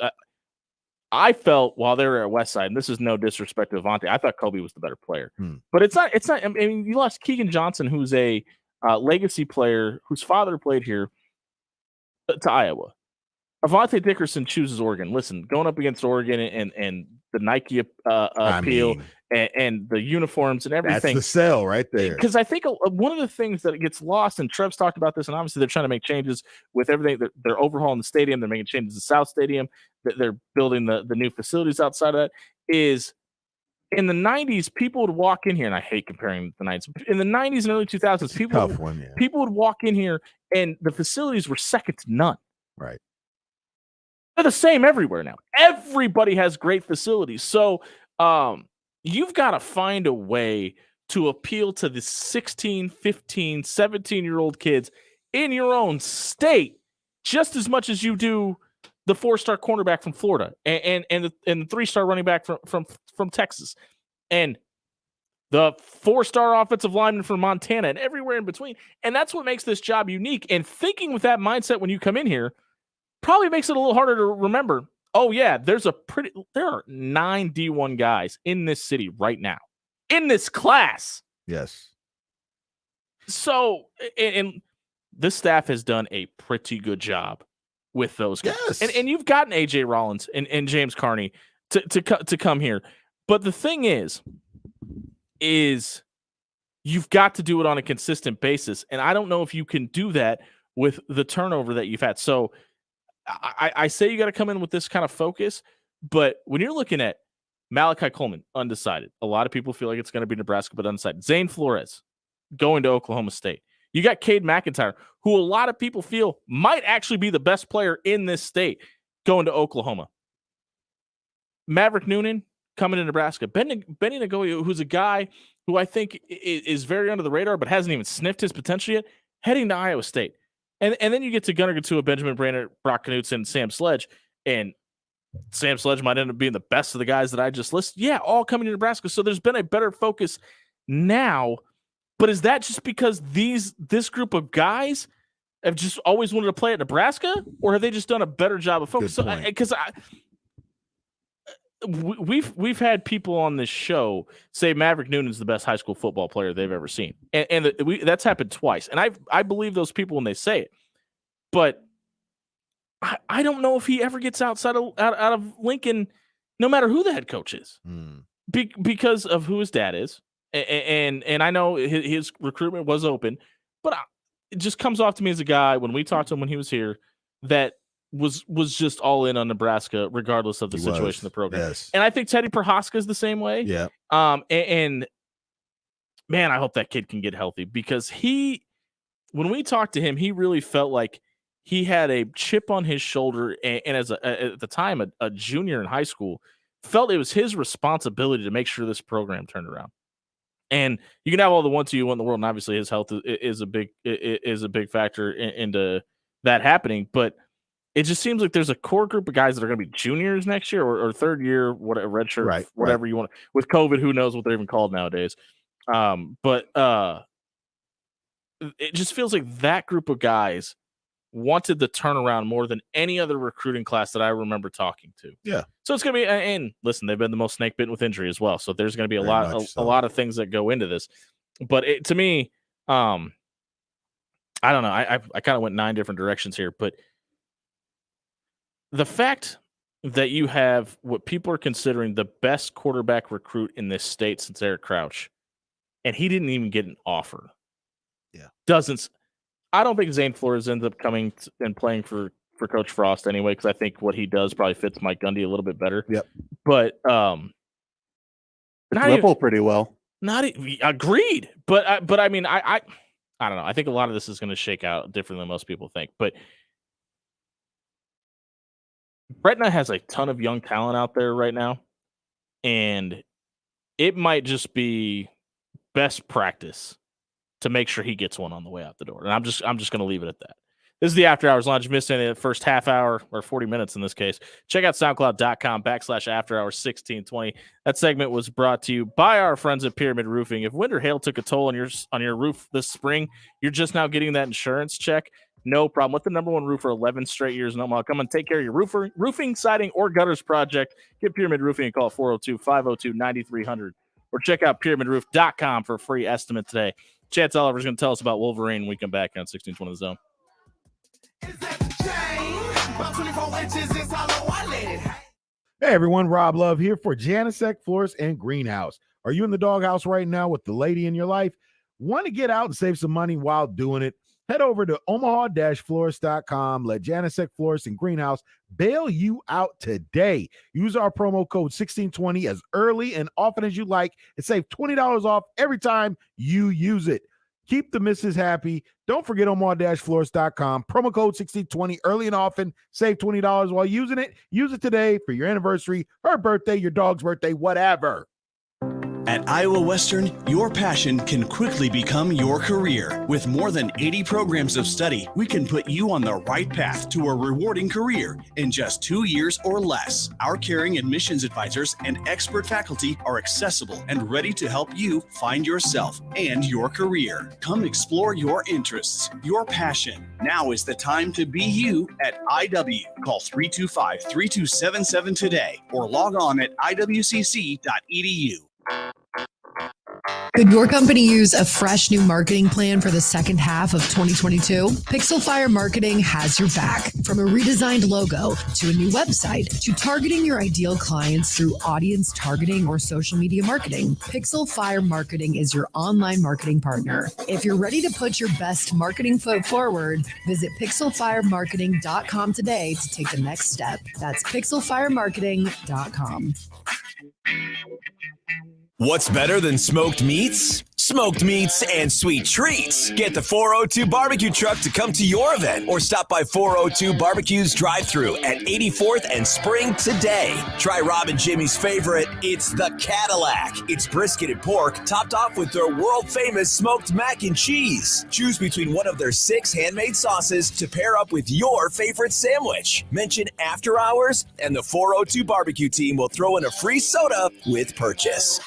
I felt while they were at Westside, and this is no disrespect to Avante, I thought Kobe was the better player. But it's not. I mean, you lost Keegan Johnson, who's a legacy player whose father played here, to Iowa. Avante Dickerson chooses Oregon. Listen, going up against Oregon and the Nike appeal and the uniforms and everything. That's the sell right there. Because I think one of the things that gets lost, and Trev's talked about this, and obviously they're trying to make changes with everything. They're overhauling the stadium. They're making changes to South Stadium. They're building the new facilities outside of that. Is in the 90s, people would walk in here, and I hate comparing the 90s. In the 90s and early 2000s, people would walk in here, and the facilities were second to none. Right. They're the same everywhere now. Everybody has great facilities. So you've got to find a way to appeal to the 16, 15, 17-year-old kids in your own state just as much as you do the 4-star cornerback from Florida and the 3-star running back from Texas and the 4-star offensive lineman from Montana and everywhere in between. And that's what makes this job unique. And thinking with that mindset when you come in here probably makes it a little harder to remember. Oh yeah, there are 9 D1 guys in this city right now, in this class. Yes. So, and this staff has done a pretty good job with those guys. Yes. And you've gotten AJ Rollins and James Carney to come here. But the thing is you've got to do it on a consistent basis. And I don't know if you can do that with the turnover that you've had. So I say you got to come in with this kind of focus, but when you're looking at Malachi Coleman, undecided. A lot of people feel like it's going to be Nebraska, but undecided. Zane Flores going to Oklahoma State. You got Cade McIntyre, who a lot of people feel might actually be the best player in this state, going to Oklahoma. Maverick Noonan coming to Nebraska. Benny Nagoya, who's a guy who I think is very under the radar, but hasn't even sniffed his potential yet, heading to Iowa State. And then you get to Gunnar Gatua, Benjamin Brainerd, Brock Knutson, and Sam Sledge. And Sam Sledge might end up being the best of the guys that I just listed. Yeah, all coming to Nebraska. So there's been a better focus now. But is that just because this group of guys have just always wanted to play at Nebraska? Or have they just done a better job of focus? Because we've had people on this show say Maverick Noonan's the best high school football player they've ever seen, and that's happened twice. And I believe those people when they say it, but I don't know if he ever gets out of Lincoln, no matter who the head coach is, because of who his dad is, and I know his recruitment was open, but it just comes off to me as a guy when we talked to him when he was here that was just all in on Nebraska, regardless of the situation of the program. Yes. And I think Teddy Prohaska is the same way. Yeah. And man, I hope that kid can get healthy because when we talked to him, he really felt like he had a chip on his shoulder. And as at the time, a junior in high school, felt it was his responsibility to make sure this program turned around. And you can have all the 1-2 you want in the world. And obviously his health is a big factor into that happening. But it just seems like there's a core group of guys that are going to be juniors next year or third year, whatever, redshirt, whatever you want. With COVID, who knows what they're even called nowadays. But it just feels like that group of guys wanted the turnaround more than any other recruiting class that I remember talking to. Yeah. So it's going to be, and listen, they've been the most snake bitten with injury as well. So there's going to be a lot of things that go into this. But to me, I don't know. I kind of went 9 different directions here, but the fact that you have what people are considering the best quarterback recruit in this state since Eric Crouch, and he didn't even get an offer. Yeah. I don't think Zane Flores ends up coming and playing for Coach Frost anyway, because I think what he does probably fits Mike Gundy a little bit better. Yep. But Whipple pretty well. Agreed. But I mean, I don't know. I think a lot of this is going to shake out different than most people think. But Gretna has a ton of young talent out there right now, and it might just be best practice to make sure he gets one on the way out the door. And I'm just going to leave it at that. This is the After Hours Lounge. Missed any of the first half hour or 40 minutes in this case. Check out SoundCloud.com/AfterHours1620. That segment was brought to you by our friends at Pyramid Roofing. If wind or hail took a toll on your roof this spring, you're just now getting that insurance check. No problem. With the #1 roofer 11 straight years in Omaha, come and take care of your roofing, siding, or gutters project. Give Pyramid Roofing a call at 402-502-9300 or check out pyramidroof.com for a free estimate today. Chance Oliver's going to tell us about Wolverine when we come back on 1620 The Zone. Hey everyone, Rob Love here for Janisek Florist and Greenhouse. Are you in the doghouse right now with the lady in your life? Want to get out and save some money while doing it? Head over to omaha-florist.com. Let Janisek Florist and Greenhouse bail you out today. Use our promo code 1620 as early and often as you like and save $20 off every time you use it. Keep the missus happy. Don't forget omaha-florist.com. Promo code 1620 early and often. Save $20 while using it. Use it today for your anniversary, her birthday, your dog's birthday, whatever. At Iowa Western, your passion can quickly become your career. With more than 80 programs of study, we can put you on the right path to a rewarding career in just 2 years or less. Our caring admissions advisors and expert faculty are accessible and ready to help you find yourself and your career. Come explore your interests, your passion. Now is the time to be you at IW. Call 325-3277 today or log on at iwcc.edu. Could your company use a fresh new marketing plan for the second half of 2022? Pixel Fire Marketing has your back. From a redesigned logo to a new website to targeting your ideal clients through audience targeting or social media marketing, Pixel Fire Marketing is your online marketing partner. If you're ready to put your best marketing foot forward, visit pixelfiremarketing.com today to take the next step. That's pixelfiremarketing.com. What's better than smoked meats? Smoked meats and sweet treats. Get the 402 barbecue truck to come to your event or stop by 402 Barbecue's drive-thru at 84th and Spring today. Try Rob and Jimmy's favorite. It's the Cadillac. It's brisket and pork topped off with their world-famous smoked mac and cheese. Choose between one of their 6 handmade sauces to pair up with your favorite sandwich. Mention After Hours and the 402 Barbecue team will throw in a free soda with purchase.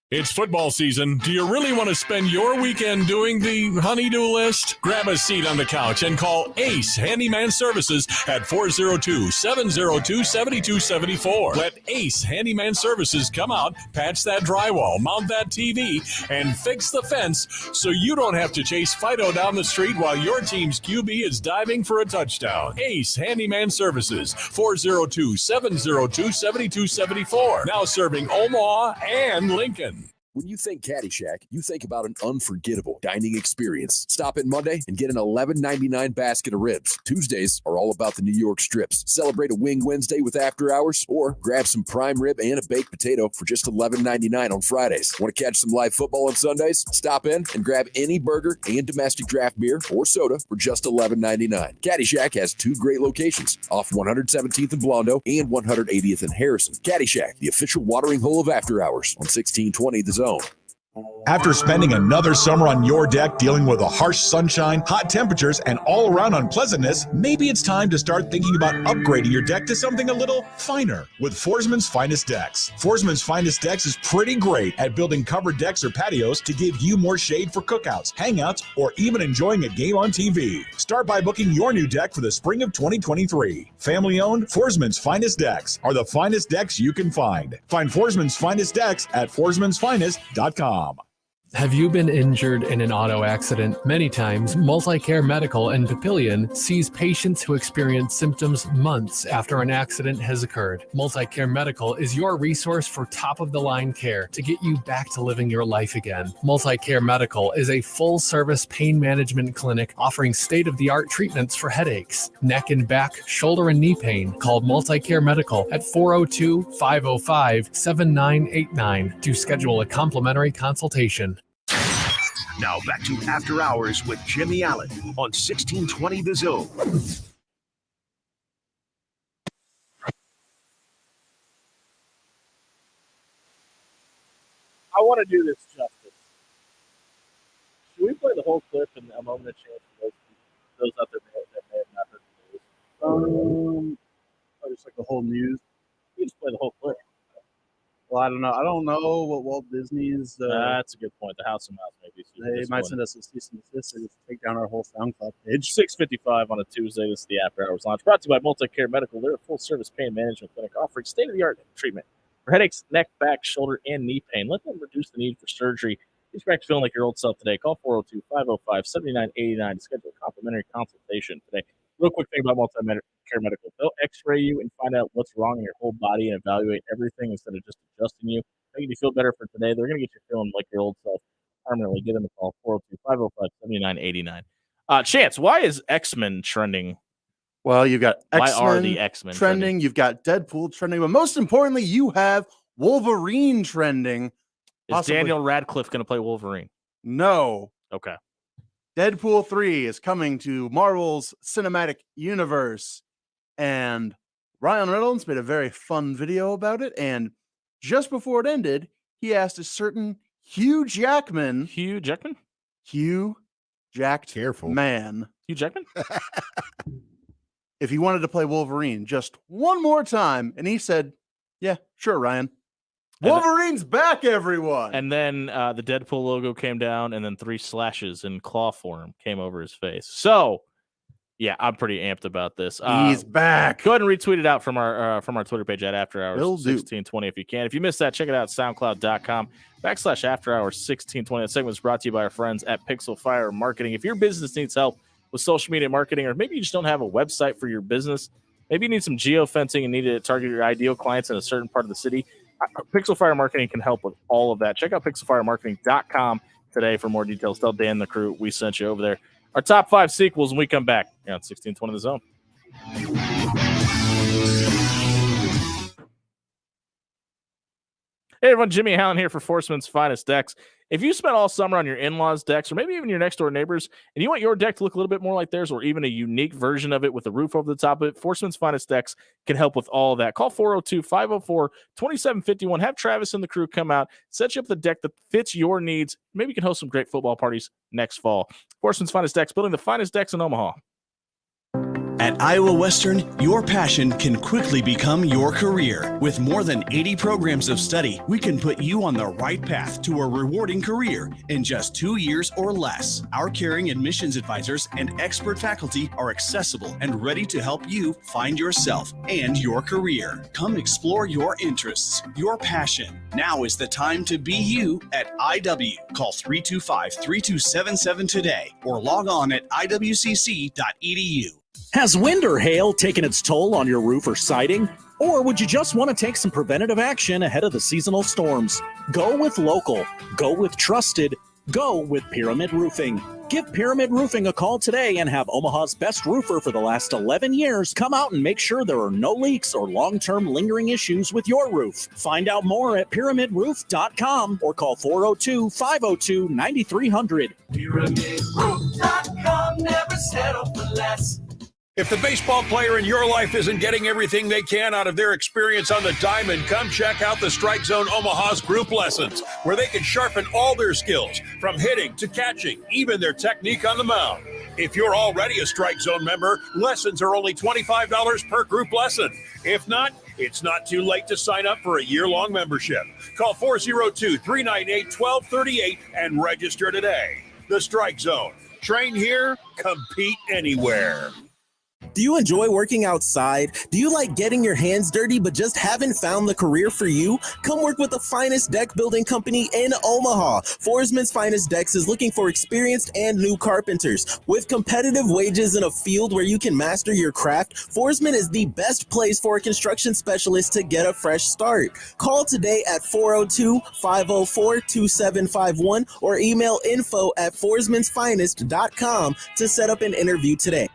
It's football season. Do you really want to spend your weekend doing the honey-do list? Grab a seat on the couch and call Ace Handyman Services at 402-702-7274. Let Ace Handyman Services come out, patch that drywall, mount that TV, and fix the fence so you don't have to chase Fido down the street while your team's QB is diving for a touchdown. Ace Handyman Services, 402-702-7274. Now serving Omaha and Lincoln. When you think Caddyshack, you think about an unforgettable dining experience. Stop in Monday and get an $11.99 basket of ribs. Tuesdays are all about the New York strips. Celebrate a Wing Wednesday with After Hours or grab some prime rib and a baked potato for just $11.99 on Fridays. Want to catch some live football on Sundays? Stop in and grab any burger and domestic draft beer or soda for just $11.99. Caddyshack has 2 great locations off 117th and Blondo and 180th and Harrison. Caddyshack, the official watering hole of After Hours on 1620 The Zone. After spending another summer on your deck dealing with a harsh sunshine, hot temperatures, and all-around unpleasantness, maybe it's time to start thinking about upgrading your deck to something a little finer with Forsman's Finest Decks. Forsman's Finest Decks is pretty great at building covered decks or patios to give you more shade for cookouts, hangouts, or even enjoying a game on TV. Start by booking your new deck for the spring of 2023. Family-owned, Forsman's Finest Decks are the finest decks you can find. Find Forsman's Finest Decks at forsmansfinest.com. Have you been injured in an auto accident? Many times, Multicare Medical and Papillion sees patients who experience symptoms months after an accident has occurred. Multicare Medical is your resource for top-of-the-line care to get you back to living your life again. Multicare Medical is a full-service pain management clinic offering state-of-the-art treatments for headaches, neck and back, shoulder and knee pain. Call Multicare Medical at 402-505-7989 to schedule a complimentary consultation. Now back to After Hours with Jimmy Allen on 1620 The Zone. I want to do this justice. Should we play the whole clip in a moment of chance for those out there that may have not heard the news? Just like the whole news. You just play the whole clip. Well, I don't know. I don't know what Walt Disney's. That's a good point. The House of Mouse, maybe. They might send us a cease and desist or just take down our whole SoundCloud page. 6:55 on a Tuesday. This is the After Hours Launch, brought to you by Multicare Medical. They're a full-service pain management clinic offering state-of-the-art treatment for headaches, neck, back, shoulder, and knee pain. Let them reduce the need for surgery. Get back to feeling like your old self today. Call 402-505-7989 to schedule a complimentary consultation today. Real quick thing about Multicare Medical. They'll x-ray you and find out what's wrong in your whole body and evaluate everything instead of just adjusting you. Making you feel better for today. They're going to get you feeling like your old self permanently. Give them a call, 402-505-7989. Chance, why is X-Men trending? Well, you've got Why X-Men are the X-Men trending. You've got Deadpool trending. But most importantly, you have Wolverine trending. Is Daniel Radcliffe going to play Wolverine? No. Okay. Deadpool 3 is coming to Marvel's Cinematic Universe. And Ryan Reynolds made a very fun video about it. And just before it ended, he asked a certain Hugh Jackman. Hugh Jackman? Hugh Jacked Careful. Man. Hugh Jackman? If he wanted to play Wolverine just one more time. And he said, yeah, sure, Ryan. Wolverine's back, everyone. And then the Deadpool logo came down, and then 3 slashes in claw form came over his face. So, yeah, I'm pretty amped about this. He's back. Go ahead and retweet it out from our Twitter page at After Hours Will do. 1620 if you can. If you missed that, check it out, SoundCloud.com/After Hours 1620. That segment is brought to you by our friends at Pixel Fire Marketing. If your business needs help with social media marketing, or maybe you just don't have a website for your business, maybe you need some geofencing and need to target your ideal clients in a certain part of the city, Pixel Fire Marketing can help with all of that. Check out pixelfiremarketing.com today for more details. Tell Dan and the crew we sent you over there. Our top 5 sequels when we come back here on 1620 The Zone. Hey everyone, Jimmy Allen here for Forsman's Finest Decks. If you spent all summer on your in-laws' decks, or maybe even your next door neighbors, and you want your deck to look a little bit more like theirs, or even a unique version of it with a roof over the top of it, Forsman's Finest Decks can help with all of that. Call 402-504-2751. Have Travis and the crew come out, set you up the deck that fits your needs. Maybe you can host some great football parties next fall. Forsman's Finest Decks, building the finest decks in Omaha. At Iowa Western, your passion can quickly become your career. With more than 80 programs of study, we can put you on the right path to a rewarding career in just 2 years or less. Our caring admissions advisors and expert faculty are accessible and ready to help you find yourself and your career. Come explore your interests, your passion. Now is the time to be you at IW. Call 325-3277 today or log on at iwcc.edu. Has wind or hail taken its toll on your roof or siding? Or would you just want to take some preventative action ahead of the seasonal storms? Go with local. Go with trusted. Go with Pyramid Roofing. Give Pyramid Roofing a call today and have Omaha's best roofer for the last 11 years come out and make sure there are no leaks or long-term lingering issues with your roof. Find out more at pyramidroof.com or call 402-502-9300. PyramidRoof.com, never settle for less. If the baseball player in your life isn't getting everything they can out of their experience on the diamond, come check out the Strike Zone Omaha's group lessons, where they can sharpen all their skills, from hitting to catching, even their technique on the mound. If you're already a Strike Zone member, lessons are only $25 per group lesson. If not, it's not too late to sign up for a year-long membership. Call 402-398-1238 and register today. The Strike Zone. Train here, compete anywhere. Do you enjoy working outside? Do you like getting your hands dirty but just haven't found the career for you? Come work with the finest deck building company in Omaha. Forsman's Finest Decks is looking for experienced and new carpenters. With competitive wages in a field where you can master your craft, Forsman is the best place for a construction specialist to get a fresh start. Call today at 402-504-2751 or email info@forsmansfinest.com to set up an interview today.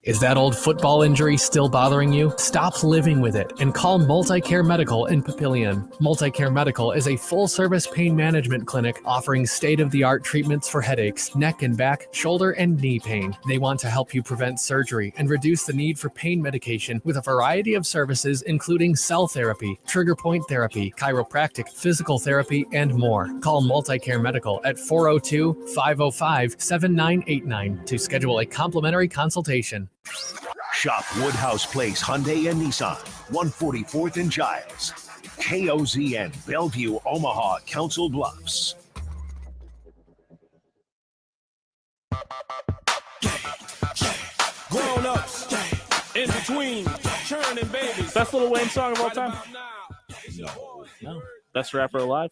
Is that old football injury still bothering you? Stop living with it and call Multicare Medical in Papillion. Multicare Medical is a full-service pain management clinic offering state-of-the-art treatments for headaches, neck and back, shoulder and knee pain. They want to help you prevent surgery and reduce the need for pain medication with a variety of services including cell therapy, trigger point therapy, chiropractic, physical therapy, and more. Call Multicare Medical at 402-505-7989 to schedule a complimentary consultation. Shop Woodhouse Place Hyundai and Nissan, 144th and Giles. KOZN, Bellevue, Omaha, Council Bluffs. Grown ups, in between, churning babies. Best Lil Wayne song of all time? No. Best rapper alive?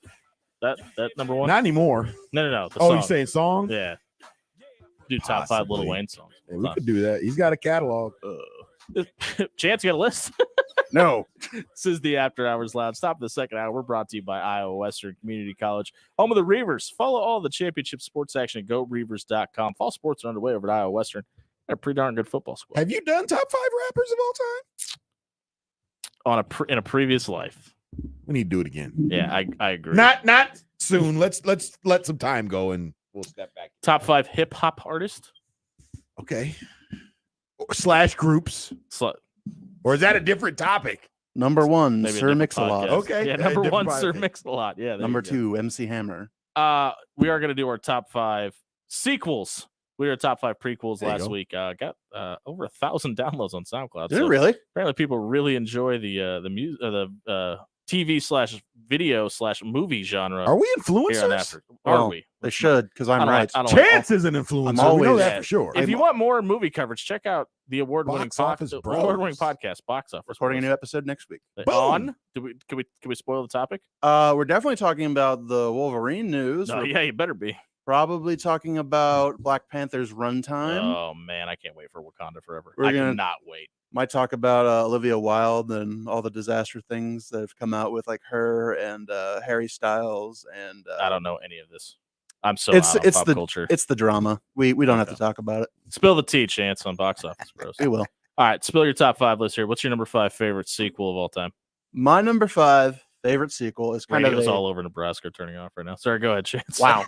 That number one? Not anymore. No. Oh, song. you saying song? Yeah. Do top 5 Lil Wayne songs. Yeah, we could do that. He's got a catalog. Chance, you got a list? No. This is the After Hours Lounge. Top of the second hour. We're brought to you by Iowa Western Community College, home of the Reavers. Follow all the championship sports action at GoReavers.com. Fall sports are underway over at Iowa Western. They're a pretty darn good football squad. Have you done top 5 rappers of all time? In a previous life. We need to do it again. Yeah, I agree. Not soon. Let's let some time go and we'll step back. Top 5 hip hop artist. Okay. / groups. Or is that a different topic? Number 1, Maybe a Sir different Mix-a-Lot. podcast. Okay. Yeah, number different 1, Sir podcast. Mix-a-Lot. Yeah. there Number you go. 2, MC Hammer. We are going to do our top 5 sequels. We were top 5 prequels There you last go. week. Got over 1,000 downloads on SoundCloud. Did it really? Apparently, people really enjoy the music, the TV/video/movie genre. Are we here on influencers? After? Are we? They should, because I'm right. I don't Chance is an influencer. I'm We know always- that for sure. If you want more movie coverage, check out the award-winning Box Office Bros. award-winning podcast, Box Office. Recording a Bros. new episode next week. On? Can we spoil the topic? We're definitely talking about the Wolverine news. No, We're yeah, you better be. probably talking about Black Panther's runtime. Oh man, I can't wait for Wakanda Forever. We're I gonna- cannot wait. Might talk about Olivia Wilde and all the disaster things that have come out with like her and Harry Styles and I don't know any of this. I'm so it's out on it's pop the culture. it's the drama. We don't have to talk about it. Spill the tea, Chance, on Box Office Bros. We will. All right, spill your top 5 list here. What's your number 5 favorite sequel of all time? My number 5 favorite sequel is kind Radio's of all over Nebraska turning off right now. Sorry, go ahead, Chance. wow.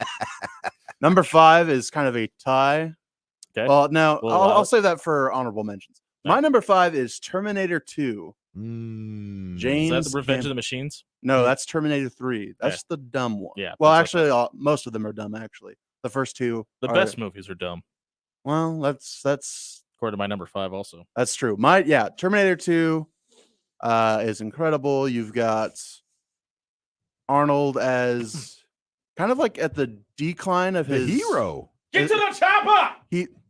Number 5 is kind of a tie. Okay. Well, no, We'll I'll allow it. save that for honorable mentions. My number 5 is Terminator 2. Is James that the Revenge of Cam- the Machines? No, that's Terminator 3. That's the dumb one. Yeah, Well, that's actually, most of them are dumb. Actually, the first 2. The are- best movies are dumb, Well, that's according to my number 5 also. That's true. Terminator 2 is incredible. You've got Arnold as kind of like at the decline of The his hero. Get to the chopper!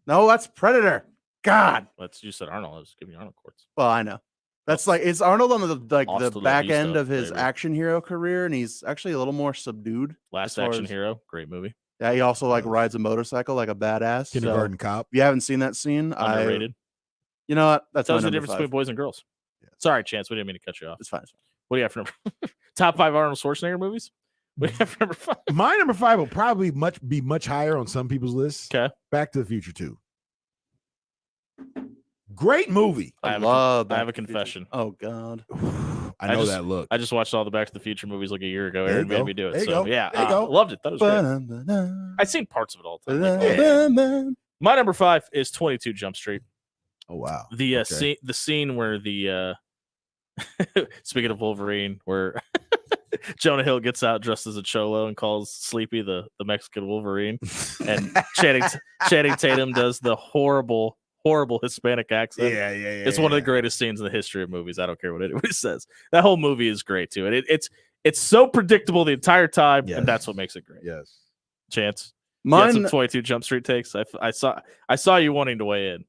No, that's Predator. God. You said Arnold. I was giving you Arnold quotes. Well, I know. That's like it's Arnold on the Hasta la back vista, end of his baby. action hero career, and he's actually a little more subdued. Last as far Action as- Hero, great movie. Yeah, he also like rides a motorcycle like a badass. Kindergarten Cop. If you haven't seen that scene, Underrated. You know what? That's Tells my the number difference 5. between boys and girls. Sorry, Chance. We didn't mean to cut you off. It's fine. What do you have for number? Top 5 Arnold Schwarzenegger movies? What do you have for number 5? My number 5 will probably be much higher on some people's lists. Okay. Back to the Future 2. Great movie. I have love I have a Back to the Future. confession. Oh God. I know just- that look. I just watched all the Back to the Future movies like a year ago. There you Aaron made go. me do it. There you So go. yeah, There you go. loved it. That was great. I've seen parts of it all the time. Like, My number 5 is 22 Jump Street. Oh wow. The scene where the speaking of Wolverine, where Jonah Hill gets out dressed as a cholo and calls Sleepy the Mexican Wolverine, and Channing Tatum does the horrible Hispanic accent. Yeah. It's one of the greatest scenes in the history of movies. I don't care what anybody says. That whole movie is great too, and it's so predictable the entire time, and that's what makes it great. Yes. Chance, Mine, some 22 Jump Street takes. I saw you wanting to weigh in.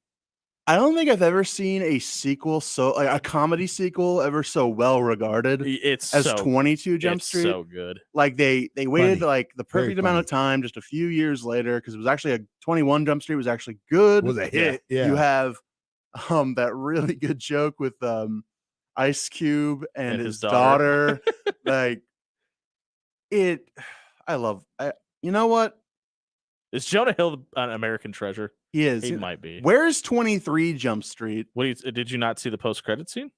I don't think I've ever seen a sequel a comedy sequel ever so well regarded It's as so, 22 Jump it's Street. so good. Like they waited Funny. like the Very perfect amount of time, just a few years later, because it was actually a 21 Jump Street was actually good. Was a hit. Yeah. You have that really good joke with Ice Cube and his daughter. Like it, you know what? Is Jonah Hill an American treasure? He is. He might be. Where's 23 Jump Street? Did you not see the post-credit scene?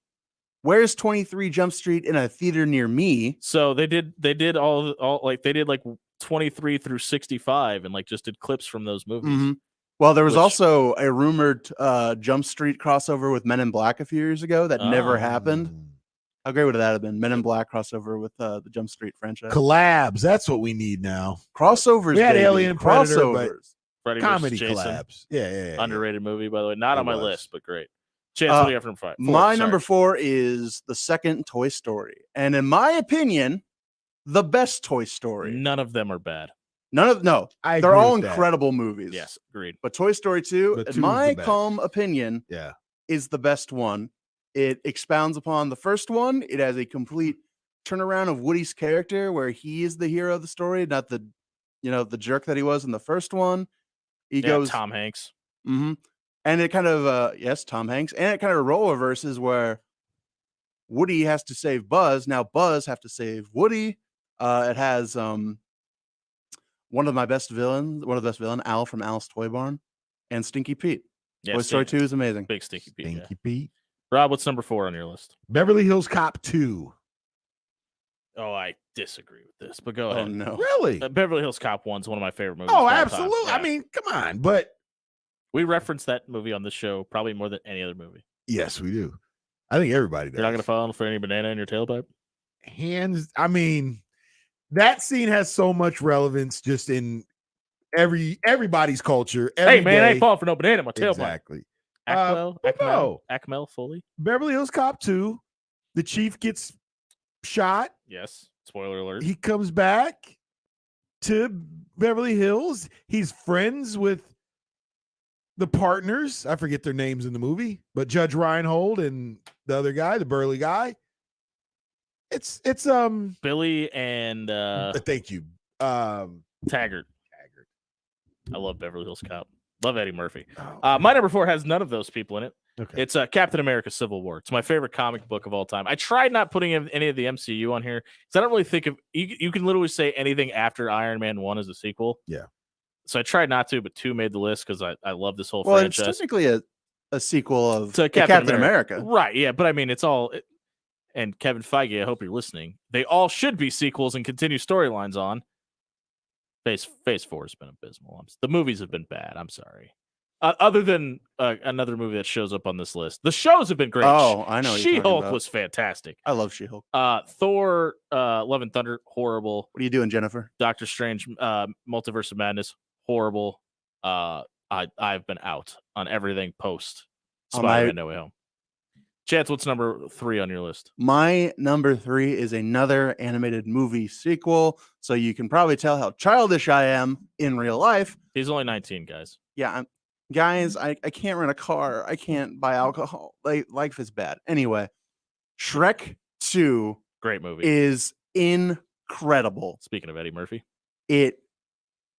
Where's 23 Jump Street in a theater near me? So they did all like they did like 23 through 65 and like just did clips from those movies. Mhm. Well, there was also a rumored Jump Street crossover with Men in Black a few years ago that never happened. How great would that have been? Men in Black crossover with the Jump Street franchise. Collabs. That's what we need now. Crossovers. We had baby. Alien Predator, crossovers. Freddy comedy versus Jason. collabs. Yeah. Underrated movie, by the way. Not It on my was. list, but great. Chance, what do you have from five? My number 4 is the second Toy Story, and in my opinion, the best Toy Story. None of them are bad. No, I they're agree all with that. incredible movies. Yes, agreed. But Toy Story 2, But in 2 is my the best. calm opinion, Yeah. is the best one. It expounds upon the first one. It has a complete turnaround of Woody's character, where he is the hero of the story, not the jerk that he was in the first one. He goes Tom Hanks. Mm-hmm. And it kind of yes, Tom Hanks, and it kind of role reverses where Woody has to save Buzz. Now Buzz have to save Woody. It has one of the best villains, Al from Al's Toy Barn, and Stinky Pete. Yeah, Toy Story 2 is amazing. Big Stinky Pete. Stinky Pete. Rob, what's number 4 on your list? Beverly Hills Cop 2. Oh, I disagree with this, but go ahead. Oh no, Really? Beverly Hills Cop 1 is one of my favorite movies. Oh, of all time. absolutely. Yeah. I mean, come on. But we reference that movie on this show probably more than any other movie. yes, we do. I think everybody does. You're not going to fall for any banana in your tailpipe? I mean, that scene has so much relevance just in everybody's culture. Hey, every man, I day. ain't falling for no banana in my tailpipe. Exactly. Akmel Foley? Beverly Hills Cop 2. The chief gets shot. Yes. Spoiler alert. He comes back to Beverly Hills. He's friends with the partners. I forget their names in the movie, but Judge Reinhold and the other guy, the burly guy. It's Billy and thank you. Taggart. I love Beverly Hills Cop. Love Eddie Murphy. My number 4 has none of those people in it. Okay. It's Captain America: Civil War. It's my favorite comic book of all time. I tried not putting any of the MCU on here because I don't really think of you can literally say anything after Iron Man 1 is a sequel. Yeah. So I tried not to, but 2 made the list because I love this whole well, franchise. it's technically a sequel of To Captain America. Right, yeah, but I mean it's all and Kevin Feige, I hope you're listening. They all should be sequels and continue storylines on. Phase 4 has been abysmal. The movies have been bad. I'm sorry. Other than another movie that shows up on this list, the shows have been great. Oh, I know what you're talking She-Hulk about. was fantastic. I love She-Hulk. Thor, Love and Thunder, horrible. What are you doing, Jennifer? Doctor Strange, Multiverse of Madness, horrible. I've been out on everything post Spider-Man No Way Home. Chance, what's number 3 on your list? My number 3 is another animated movie sequel, so you can probably tell how childish I am in real life. He's only 19, guys. Yeah, guys, I can't rent a car. I can't buy alcohol. Life is bad. Anyway, Shrek 2 Great movie. is incredible. Speaking of Eddie Murphy. It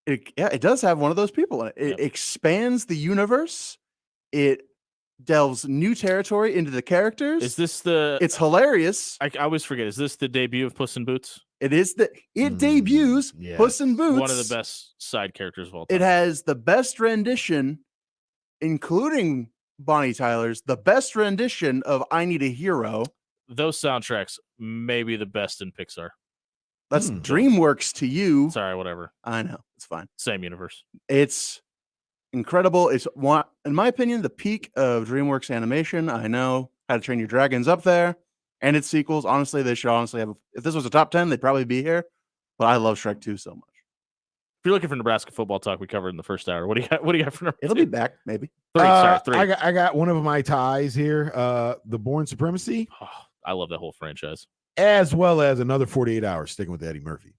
does have one of those people in it. It expands the universe. It delves new territory into the characters. Is this the... It's hilarious. I always forget. Is this the debut of Puss in Boots? It debuts Puss in Boots. One of the best side characters of all time. It has the best rendition, including Bonnie Tyler's, the best rendition of I Need a Hero. Those soundtracks may be the best in Pixar. That's DreamWorks to you. Sorry, whatever. I know. It's fine. Same universe. It's incredible. It's one, in my opinion, the peak of DreamWorks animation. I know How to Train Your Dragon's up there, and its sequels. Honestly, they should honestly have. If this was a top 10, they'd probably be here. But I love Shrek 2 so much. If you're looking for Nebraska football talk, we covered in the first hour. What do you got? What do you got for number It'll 2? be back, maybe. 3. Sorry, 3. I got one of my ties here. The Bourne Supremacy, Oh, I love that whole franchise. as well as another 48 Hours, sticking with Eddie Murphy.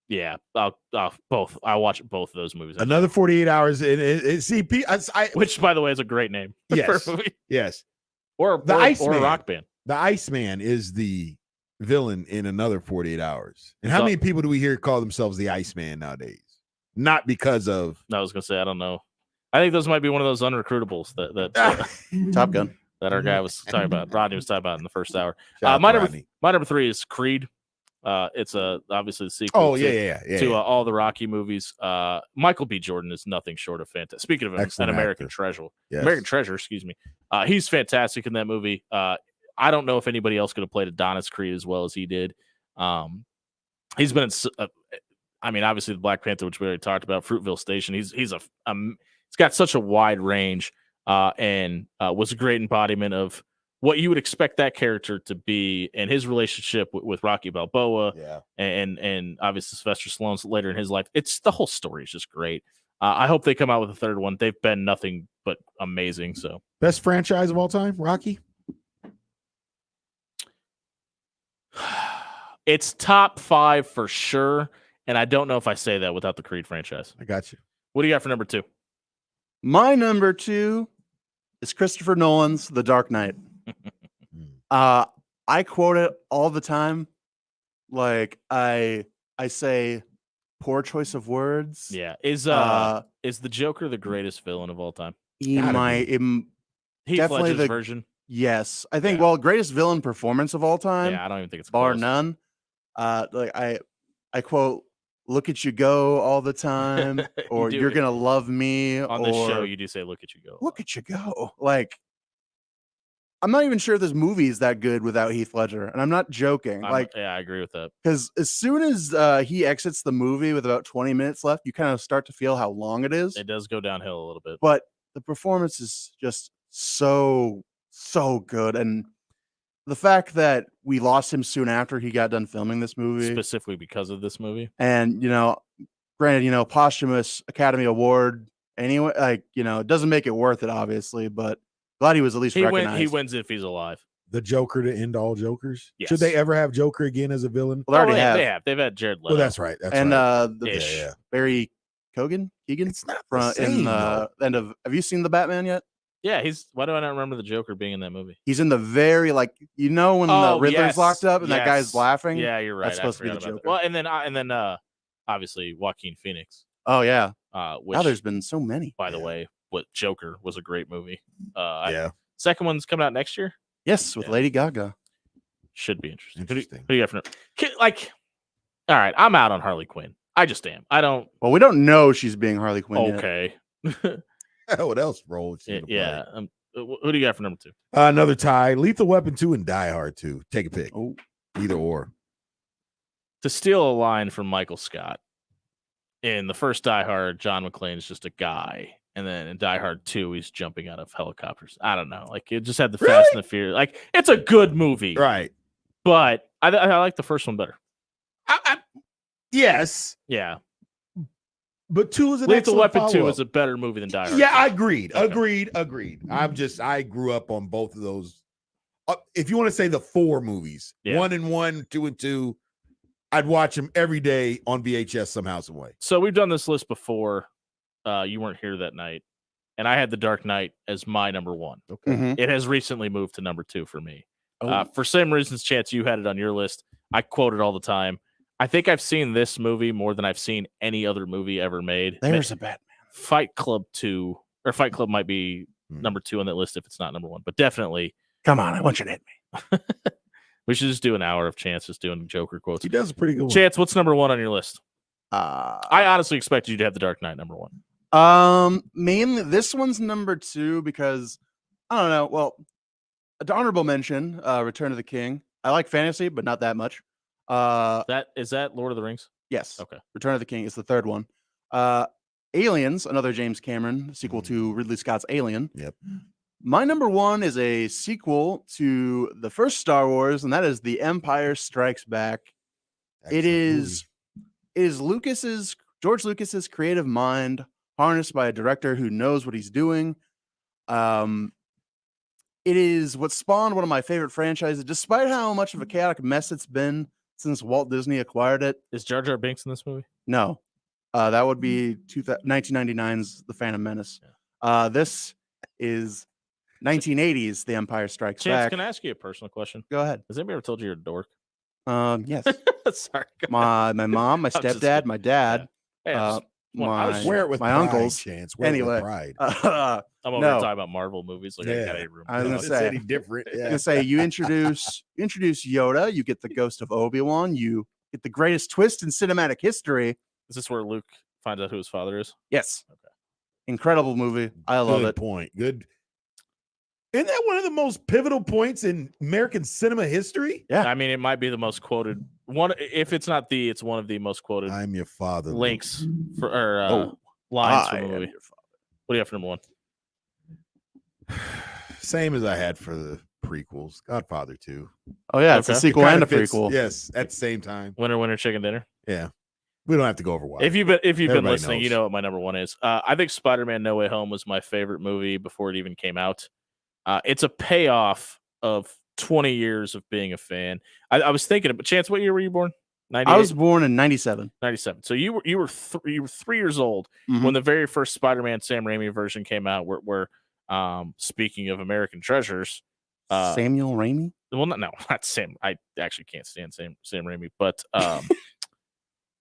Yeah, both. I watch both of those movies. Another 48 Hours. Which, by the way, is a great name. for a Yes, movie. yes. Or The or Iceman. Rock Band. The Iceman is the villain in another 48 Hours. And how So- many people do we hear call themselves the Iceman nowadays? Not because of No, I was gonna say I don't know. I think those might be one of those unrecruitables that Top Gun. that our guy was talking about. Rodney was talking about in the first hour. Shout out My to number Rodney. my number 3 is Creed. It's obviously the sequel. Oh, to, yeah. to all the Rocky movies. Michael B. Jordan is nothing short of fantastic. Speaking of an Excellent American actor. treasure, Yes. American Treasure, excuse me. He's fantastic in that movie. I don't know if anybody else could have played Adonis Creed as well as he did. He's been in, I mean, obviously the Black Panther, which we already talked about, Fruitville Station. He's got such a wide range and was a great embodiment of what you would expect that character to be, and his relationship with Rocky Balboa, and obviously Sylvester Stallone later in his life. It's the whole story is just great. I hope they come out with a third one. They've been nothing but amazing. So best franchise of all time, Rocky. it's top 5 for sure, and I don't know if I say that without the Creed franchise. I got you. What do you got for number 2? My number 2 is Christopher Nolan's The Dark Knight. I quote it all the time. Like I say, poor choice of words. Yeah, is the Joker the greatest villain of all time? Heath Definitely Ledger's the version. Yes, I think. Well, greatest villain performance of all time. Yeah, I don't even think it's bar close. none. Like I quote, "Look at you go" all the time, or do. "You're gonna love me." On or, this show, you do say "Look at you go." "Look at you go." Like, I'm not even sure this movie is that good without Heath Ledger, and I'm not joking. Yeah, I agree with that. Because as soon as he exits the movie with about 20 minutes left, you kind of start to feel how long it is. It does go downhill a little bit. But the performance is just so good, and the fact that we lost him soon after he got done filming this movie, Specifically because of this movie. and granted, posthumous Academy Award anyway, it doesn't make it worth it, obviously, but glad he was at least recognized. He wins if he's alive. The Joker to end all Jokers. Yes. Should they ever have Joker again as a villain? Well, they already They have. have. They've had Jared Leto. Oh, that's right. That's and right. the Barry Keegan. It's not from in the end of. Have you seen the Batman yet? Yeah, why do I not remember the Joker being in that movie? He's in the very when the Riddler's yes, locked up and that guy's yes. laughing. Yeah, you're right. That's supposed to be the forgot about Joker. that. Well, and then obviously Joaquin Phoenix. Oh yeah. Which, Now there's been so many. by the way, what Joker was a great movie. Yeah. Second one's coming out next year. Yes, with Lady Gaga. Should be interesting. Interesting. Who do you have for all right, I'm out on Harley Quinn. I just am. I don't. Well, we don't know she's being Harley Quinn yet. Okay. What else role? Is she gonna play? Yeah. Who do you got for number 2? Another tie. Lethal Weapon 2 and Die Hard 2. Take a pick. Oh. Either or. To steal a line from Michael Scott, in the first Die Hard, John McClane's just a guy. And then in Die Hard 2, he's jumping out of helicopters. I don't know. Like, it just had the Fast and the Furious. Like, it's a good movie. Right. But I like the first one better. Yes. Yeah. But 2 is an Lethal excellent Weapon 2 follow-up. is a better movie than Die Hard. Yeah, 2. I agreed. Okay. Agreed. I grew up on both of those. If you want to say the 4 movies, Yeah. 1 and 1, 2 and 2, I'd watch them every day on VHS somehow, some way. So we've done this list before. You weren't here that night. And I had The Dark Knight as my number 1. Okay. Mhm. It has recently moved to number 2 for me. Oh. For same reasons, Chance, you had it on your list. I quote it all the time. I think I've seen this movie more than I've seen any other movie ever made. There's a Batman. Fight Club 2, or Fight Club might be number 2 on that list if it's not number 1, but definitely. Come on, I want you to hit me. We should just do an hour of Chance just doing Joker quotes. He does a pretty good one. Chance, what's number 1 on your list? I honestly expected you to have The Dark Knight number 1. Mainly this one's number 2 because I don't know. Well, an honorable mention, Return of the King. I like fantasy, but not that much. Is that Lord of the Rings? Yes. Okay. Return of the King is the third one. Aliens, another James Cameron sequel to Ridley Scott's Alien. Yep. My number one is a sequel to the first Star Wars, and that is The Empire Strikes Back. It is George Lucas's creative mind harnessed by a director who knows what he's doing. It is what spawned one of my favorite franchises, despite how much of a chaotic mess it's been since Walt Disney acquired it. Is Jar Jar Binks in this movie? No. That would be 1999's The Phantom Menace. This is 1980s The Empire Strikes Chance, Back. can I ask you a personal question? Go ahead. Has anybody ever told you you're a dork? Yes. Sorry. My mom, my I'm just stepdad, kidding. my dad, Hey, I just- well, I was- Wear it with my pride, uncles. Chance. Wear it with Anyway, pride. I'm over no. here talking about Marvel movies. Like I got a room. I was gonna It's say any different. I was Yeah. gonna say you introduce Yoda, you get the ghost of Obi-Wan, you get the greatest twist in cinematic history. Is this where Luke finds out who his father is? Yes. Okay. Incredible movie. I love Good it. point. Good. Isn't that one of the most pivotal points in American cinema history? Yeah. I mean, it might be the most quoted one. If it's not it's one of the most quoted I'm your father. Luke. links for lines I from the am movie. your father. What do you have for number one? Same as I had for the prequels. Godfather 2. Oh yeah, it's a Okay. sequel It and a kinda fits- prequel. Yes, at the same time. Winner, chicken dinner. Yeah. We don't have to go over why. If you've been Everybody listening, you knows. know what my number one is. I think Spider-Man: No Way Home was my favorite movie before it even came out. It's a payoff of 20 years of being a fan. I was thinking, but Chance, what year were you born? 98? I was born in 97. 97. So you were 3 years old Mhm. when the very first Spider-Man Sam Raimi version came out. Where speaking of American treasures, Samuel Raimi? well, not Sam. I actually can't stand Sam Raimi, but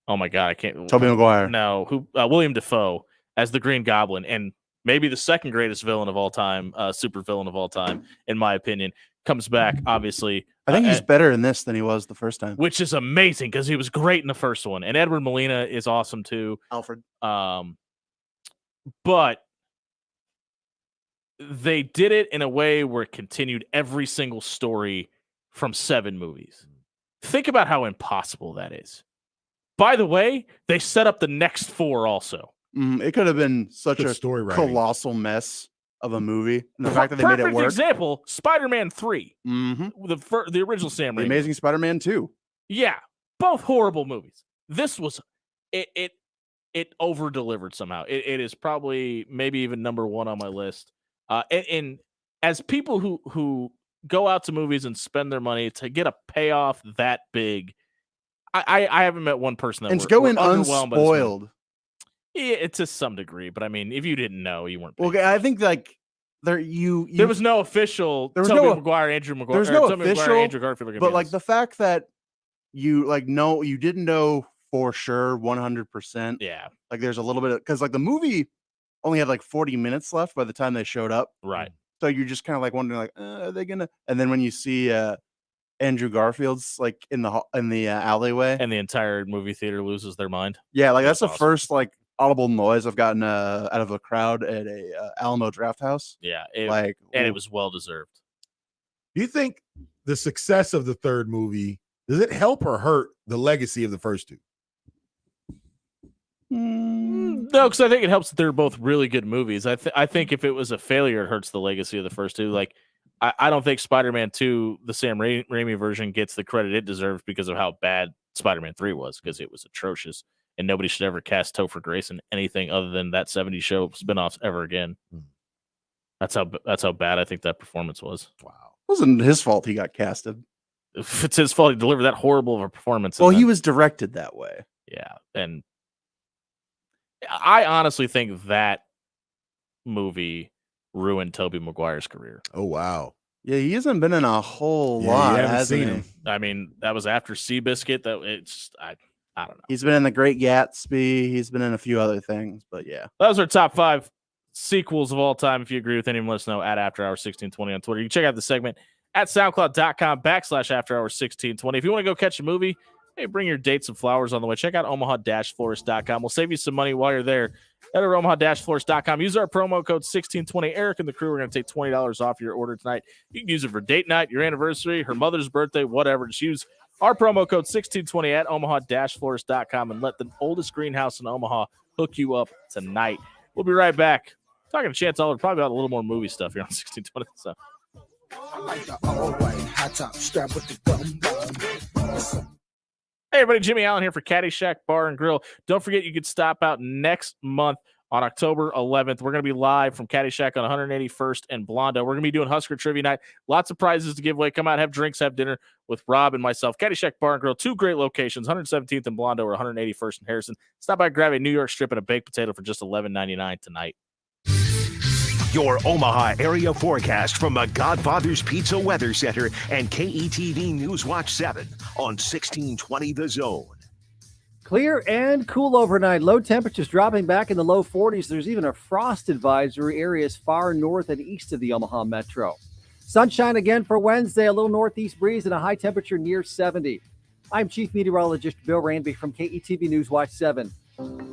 oh my god, I can't. Tobey Maguire. No, who William Dafoe as the Green Goblin, and maybe the second greatest villain of all time, super villain of all time, in my opinion, comes back. Obviously, I think he's better in this than he was the first time. which is amazing because he was great in the first one, and Edward Molina is awesome too. Alfred. But they did it in a way where it continued every single story from 7 movies. Think about how impossible that is. By the way, they set up the next 4 also. It could have been such Good a story writing. colossal mess of a movie. And the fact that they made it Perfect work. example, Spider-Man 3, Mm-hmm. the original Sam The Raimi. Amazing Spider-Man 2. Yeah, both horrible movies. This was it over-delivered somehow. It is probably maybe even number 1 on my list. And as people who go out to movies and spend their money to get a payoff that big, I haven't met one person that And to were- go were in underwhelmed by this movie. unspoiled. Yeah, to some degree, but I mean, if you didn't know, you weren't. Well, I think like there There was no official. There was Tobey no- Maguire, Andrew Maguire. there's no Tobey Maguire, official, Andrew Garfield. are gonna but be like in the fact that you you didn't know for sure 100%. Yeah. Like there's a little bit of because like the movie only had like 40 minutes left by the time they showed up. Right. So you're just kind of like wondering like are they gonna? And then when you see Andrew Garfield's like in the alleyway, and the entire movie theater loses their mind. yeah, like that's the awesome. first like audible noise I've gotten out of a crowd at a Alamo Draft House. Yeah, and it was well deserved. Do you think the success of the third movie does it help or hurt the legacy of the first 2? No, because I think it helps that they're both really good movies. I think if it was a failure, it hurts the legacy of the first 2. Like, I don't think Spider-Man 2, the Sam Raimi version, gets the credit it deserves because of how bad Spider-Man 3 was, because it was atrocious, and nobody should ever cast Topher Grace in anything other than that 70s show spinoffs ever again. That's how bad I think that performance was. Wow, it wasn't his fault he got casted. If it's his fault he delivered that horrible of a performance. Well, and he then- was directed that way. Yeah, and I honestly think that movie ruined Tobey Maguire's career. Oh wow. Yeah, he hasn't been in a whole Yeah, you lot. haven't Hasn't seen he? him. I mean, that was after Seabiscuit. That it's I don't know. He's been in The Great Gatsby. He's been in a few other things, but yeah. Those are top 5 sequels of all time. If you agree with any of them, let us know at After Hours 1620 on Twitter. You can check out the segment at soundcloud.com/After Hours 1620. If you want to go catch a movie, hey, bring your dates and flowers on the way. Check out omaha-florist.com. We'll save you some money while you're there. Head over to omaha-florist.com. Use our promo code 1620. Eric and the crew are going to take $20 off your order tonight. You can use it for date night, your anniversary, her mother's birthday, whatever. Just use our promo code 1620 at omaha-florist.com and let the oldest greenhouse in Omaha hook you up tonight. We'll be right back. Talking to Chance Oliver, probably about a little more movie stuff here on 1620. So. Hey, everybody, Jimmy Allen here for Caddyshack Bar and Grill. Don't forget, you can stop out next month on October 11th. We're going to be live from Caddyshack on 181st and Blondo. We're going to be doing Husker Trivia Night. Lots of prizes to give away. Come out, have drinks, have dinner with Rob and myself. Caddyshack Bar and Grill, 2 great locations, 117th and Blondo or 181st and Harrison. Stop by, grab a New York strip and a baked potato for just $11.99 tonight. Your Omaha area forecast from the Godfather's Pizza Weather Center and KETV News Watch 7 on 1620 The Zone. Clear and cool overnight. Low temperatures dropping back in the low 40s. There's even a frost advisory areas far north and east of the Omaha Metro. Sunshine again for Wednesday, a little northeast breeze and a high temperature near 70. I'm Chief Meteorologist Bill Ranby from KETV News Watch 7.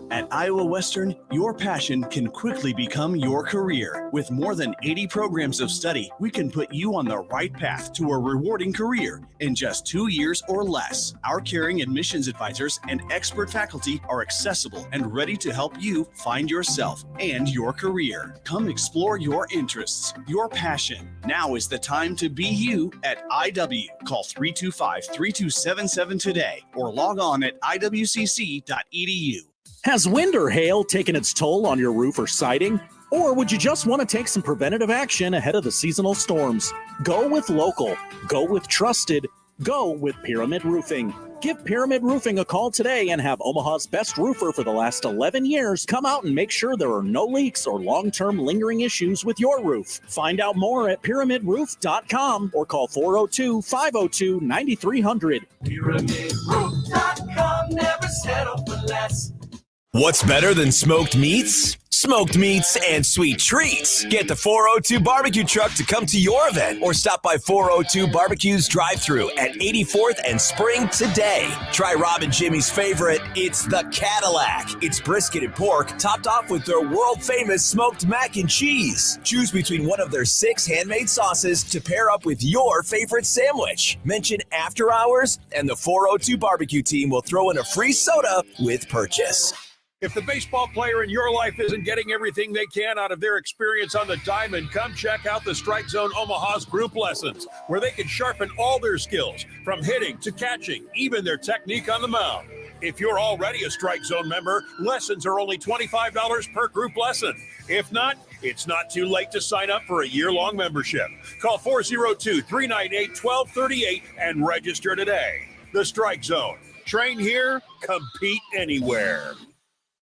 At Iowa Western, your passion can quickly become your career. With more than 80 programs of study, we can put you on the right path to a rewarding career in just 2 years or less. Our caring admissions advisors and expert faculty are accessible and ready to help you find yourself and your career. Come explore your interests, your passion. Now is the time to be you at IW. Call 325-3277 today or log on at iwcc.edu. Has wind or hail taken its toll on your roof or siding? Or would you just want to take some preventative action ahead of the seasonal storms? Go with local. Go with trusted. Go with Pyramid Roofing. Give Pyramid Roofing a call today and have Omaha's best roofer for the last 11 years come out and make sure there are no leaks or long-term lingering issues with your roof. Find out more at pyramidroof.com or call 402-502-9300. PyramidRoof.com, never settle for less. What's better than smoked meats? Smoked meats and sweet treats. Get the 402 barbecue truck to come to your event or stop by 402 Barbecue's drive-thru at 84th and Spring today. Try Rob and Jimmy's favorite. It's the Cadillac. It's brisket and pork topped off with their world-famous smoked mac and cheese. Choose between one of their 6 handmade sauces to pair up with your favorite sandwich. Mention After Hours and the 402 Barbecue team will throw in a free soda with purchase. If the baseball player in your life isn't getting everything they can out of their experience on the diamond, come check out the Strike Zone Omaha's group lessons, where they can sharpen all their skills, from hitting to catching, even their technique on the mound. If you're already a Strike Zone member, lessons are only $25 per group lesson. If not, it's not too late to sign up for a year-long membership. Call 402-398-1238 and register today. The Strike Zone. Train here, compete anywhere.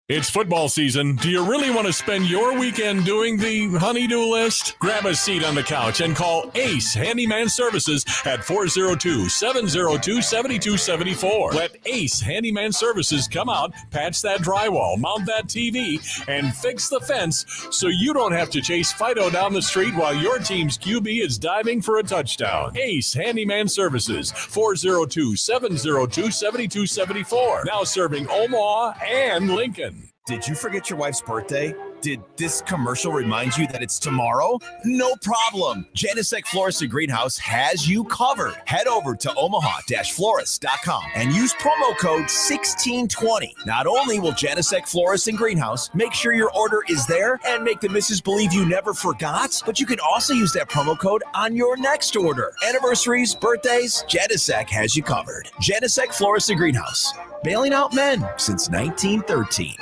It's football season. Do you really want to spend your weekend doing the honey-do list? Grab a seat on the couch and call Ace Handyman Services at 402-702-7274. Let Ace Handyman Services come out, patch that drywall, mount that TV, and fix the fence so you don't have to chase Fido down the street while your team's QB is diving for a touchdown. Ace Handyman Services, 402-702-7274. Now serving Omaha and Lincoln. Did you forget your wife's birthday? Did this commercial remind you that it's tomorrow? No problem. Genesec Florist and Greenhouse has you covered. Head over to omaha-florist.com and use promo code 1620. Not only will Genesec Florist and Greenhouse make sure your order is there and make the missus believe you never forgot, but you can also use that promo code on your next order. Anniversaries, birthdays, Genesec has you covered. Genesec Florist and Greenhouse. Bailing out men since 1913.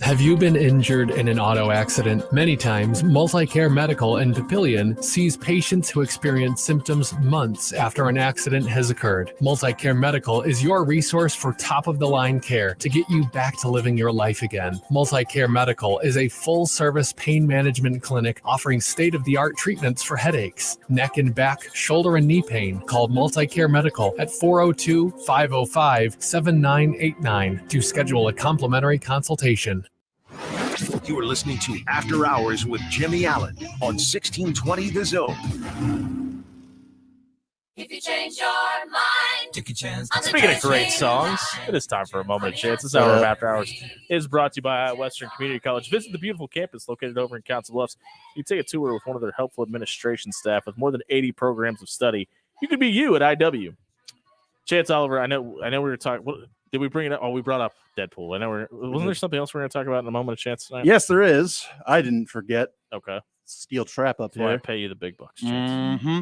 Have you been injured in an auto accident? Many times, Multicare Medical in Papillion sees patients who experience symptoms months after an accident has occurred. Multicare Medical is your resource for top-of-the-line care to get you back to living your life again. Multicare Medical is a full-service pain management clinic offering state-of-the-art treatments for headaches, neck and back, shoulder and knee pain. Call Multicare Medical at 402-505-7989 to schedule a complimentary consultation. You are listening to After Hours with Jimmy Allen on 1620 The Zone. If you change your mind, take a chance. Speaking of great songs, it is time for a moment of chance. This hour of After Hours is brought to you by Western Community College. Visit the beautiful campus located over in Council Bluffs. You can take a tour with one of their helpful administration staff with more than 80 programs of study. You could be you at IW. Chance Oliver, I know we were talking. Did we bring it up? Oh, we brought up Deadpool. I know wasn't there something else we're going to talk about in a moment of chance tonight? Yes, there is. I didn't forget. Okay. Steel trap up That's why I there. pay you the big bucks. Chance. Mm-hmm.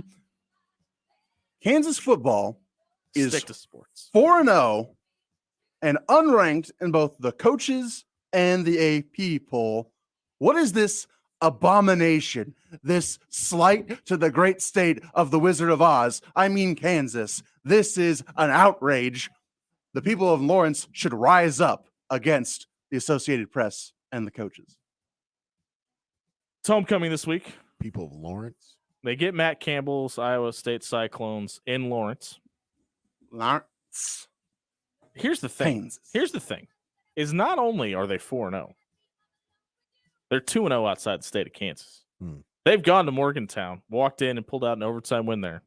Kansas football is Stick to sports. 4-0 and unranked in both the coaches and the AP poll. What is this abomination? This slight to the great state of the Wizard of Oz? I mean, Kansas. This is an outrage. The people of Lawrence should rise up against the Associated Press and the coaches. It's homecoming this week. People of Lawrence. They get Matt Campbell's Iowa State Cyclones in Lawrence. Here's the thing. Kansas. Here's the thing. Is not only are they 4-0, they're 2-0 outside the state of Kansas. They've gone to Morgantown, walked in and pulled out an overtime win there.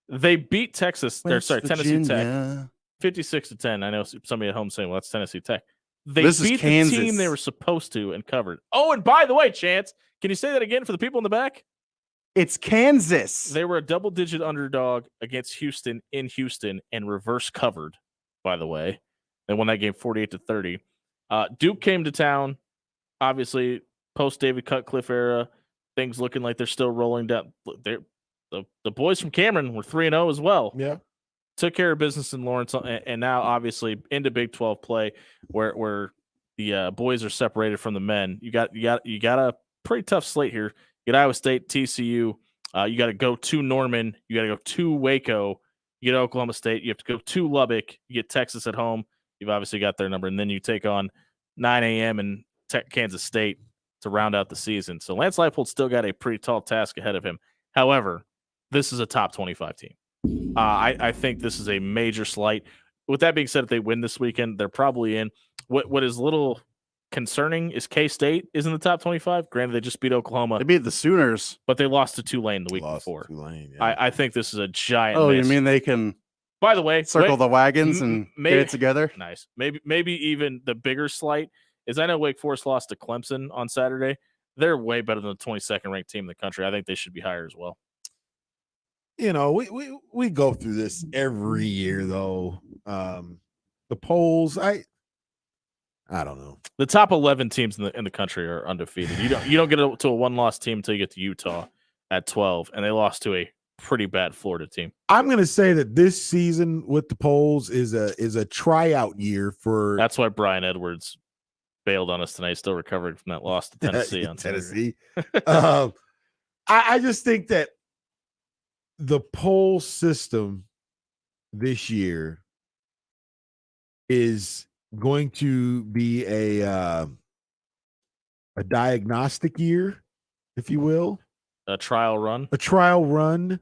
They beat Tennessee Tech 56-10. I know somebody at home saying, well, that's Tennessee Tech. They beat the team they were supposed to and covered. Oh, and by the way, Chance, can you say that again for the people in the back? It's Kansas. They were a double-digit underdog against Houston in Houston and reverse covered, by the way. They won that game 48-30. Duke came to town, obviously, post-David Cutcliffe era. Things looking like they're still rolling down. The boys from Cameron were 3-0 as well. Yeah. Took care of business in Lawrence, and now obviously into Big 12 play, where the boys are separated from the men. You got a pretty tough slate here. You got Iowa State, TCU. You got to go to Norman. You got to go to Waco. You get Oklahoma State. You have to go to Lubbock. You get Texas at home. You've obviously got their number, and then you take on 9 a.m. and Kansas State to round out the season. So Lance Leipold still got a pretty tall task ahead of him. However, this is a top 25 team. I think this is a major slight. With that being said, if they win this weekend, they're probably in. What is a little concerning is K-State is in the top 25. Granted, they just beat Oklahoma. They beat the Sooners. But they lost to Tulane the week before. Tulane, yeah. I think this is a giant miss. You mean they can, by the way, circle the wagons and get it together? Nice. Maybe even the bigger slight is I know Wake Forest lost to Clemson on Saturday. They're way better than the 22nd ranked team in the country. I think they should be higher as well. You know, we go through this every year, though. The polls, I don't know. The top 11 teams in the country are undefeated. You don't get to a one-loss team until you get to Utah at 12, and they lost to a pretty bad Florida team. I'm going to say that this season with the polls is a tryout year for. That's why Brian Edwards bailed on us tonight, still recovering from that loss to Tennessee on Tennessee. I just think that the poll system this year is going to be a diagnostic year, if you will. A trial run,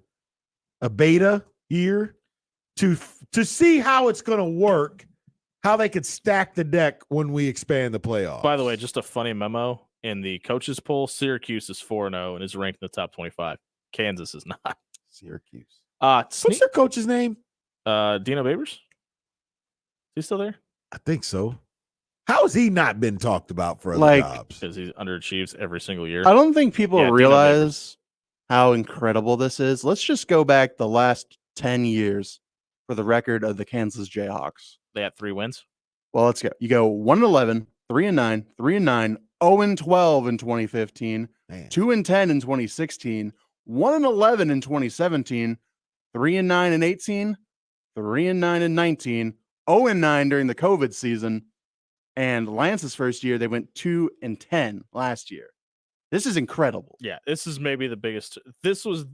a beta year to see how it's going to work, how they could stack the deck when we expand the playoffs. By the way, just a funny memo in the coaches poll, Syracuse is 4-0 and is ranked in the top 25. Kansas is not. Syracuse. What's their coach's name? Dino Babers. Is he still there? I think so. How has he not been talked about for other jobs? Because he underachieves every single year. I don't think people realize how incredible this is. Let's just go back the last 10 years for the record of the Kansas Jayhawks. They had 3 wins. Well, let's go. You go 1-11, 3-9, 3-9, 0-12 in 2015, 2-10 in 2016, 1-11 in 2017, 3-9 in 18, 3-9 in 19, 0-9 during the COVID season, and Lance's first year they went 2-10 last year. This is incredible. Yeah, this is maybe the biggest. This was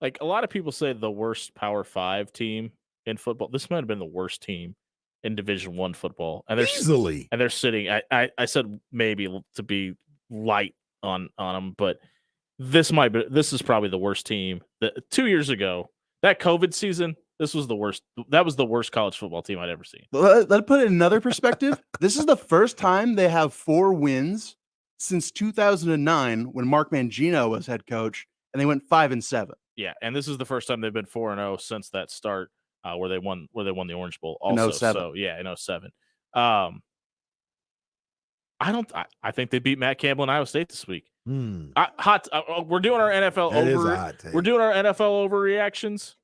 like a lot of people say the worst Power 5 team in football. This might have been the worst team in Division I football, and they're easily. And they're sitting. I said maybe to be light on them, but this is probably the worst team. 2 years ago, that COVID season, this was the worst. That was the worst college football team I'd ever seen. Let's put it in another perspective. This is the first time they have 4 wins since 2009 when Mark Mangino was head coach, and they went 5-7. Yeah, and this is the first time they've been 4-0 since that start, where they won the Orange Bowl. Also, in 07. So yeah, in 07. I think they beat Matt Campbell and Iowa State this week. We're doing our NFL We're doing our NFL overreactions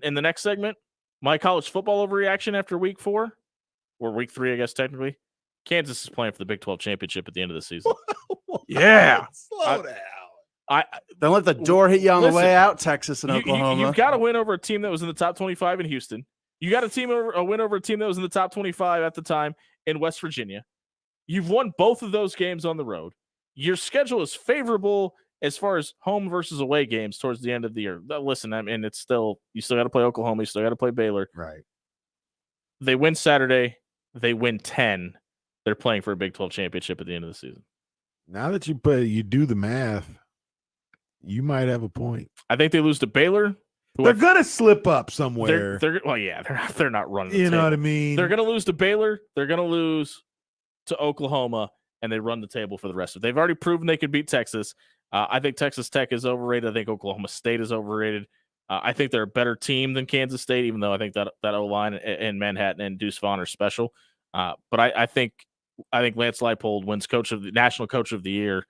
in the next segment. My college football overreaction after week 4. or week 3, I guess technically. Kansas is playing for the Big 12 championship at the end of the season. Yeah. Slow down. Don't let the door hit you on the way out, Texas and Oklahoma. You've got to win over a team that was in the top 25 in Houston. You got a win over a team that was in the top 25 at the time in West Virginia. You've won both of those games on the road. Your schedule is favorable as far as home versus away games towards the end of the year. Listen, I mean, you still got to play Oklahoma. You still got to play Baylor. Right. They win Saturday. They win 10. They're playing for a Big 12 championship at the end of the season. Now that you do the math, you might have a point. I think they lose to Baylor. They're gonna slip up somewhere. They're not running. You know what I mean? They're gonna lose to Baylor. They're gonna lose to Oklahoma, and they run the table for the rest of it. They've already proven they could beat Texas. I think Texas Tech is overrated. I think Oklahoma State is overrated. I think they're a better team than Kansas State, even though I think that O-line in Manhattan and Deuce Vaughn are special. But I think Lance Leipold wins National Coach of the Year,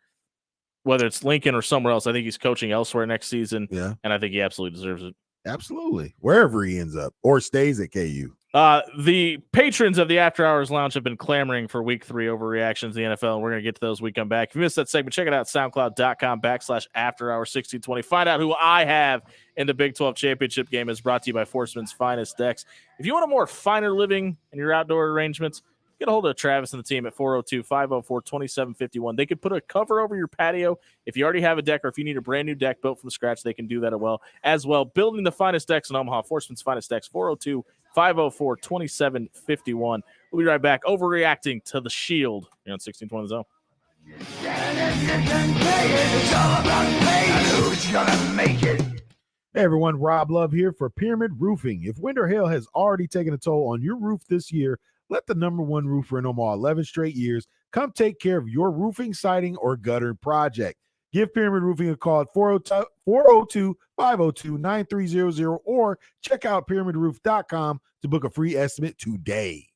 whether it's Lincoln or somewhere else. I think he's coaching elsewhere next season. Yeah, and I think he absolutely deserves it. Absolutely, wherever he ends up or stays at KU. The patrons of the After Hours Lounge have been clamoring for week 3 overreactions in the NFL, and we're going to get to those when we come back. If you missed that segment, check it out, SoundCloud.com/AfterHours1620. Find out who I have in the Big 12 championship game. Is brought to you by Forsman's Finest Decks. If you want a more finer living in your outdoor arrangements, get a hold of Travis and the team at 402-504-2751. They could put a cover over your patio if you already have a deck, or if you need a brand new deck built from scratch, they can do that as well. Building the finest decks in Omaha, Forsman's Finest Decks, 402-504-2751. We'll be right back. Overreacting to the Shield here on 1620 The Zone. Hey everyone, Rob Love here for Pyramid Roofing. If winter hail has already taken a toll on your roof this year, let the #1 roofer in Omaha 11 straight years come take care of your roofing, siding, or gutter project. Give Pyramid Roofing a call at 402-502-9300 or check out pyramidroof.com to book a free estimate today.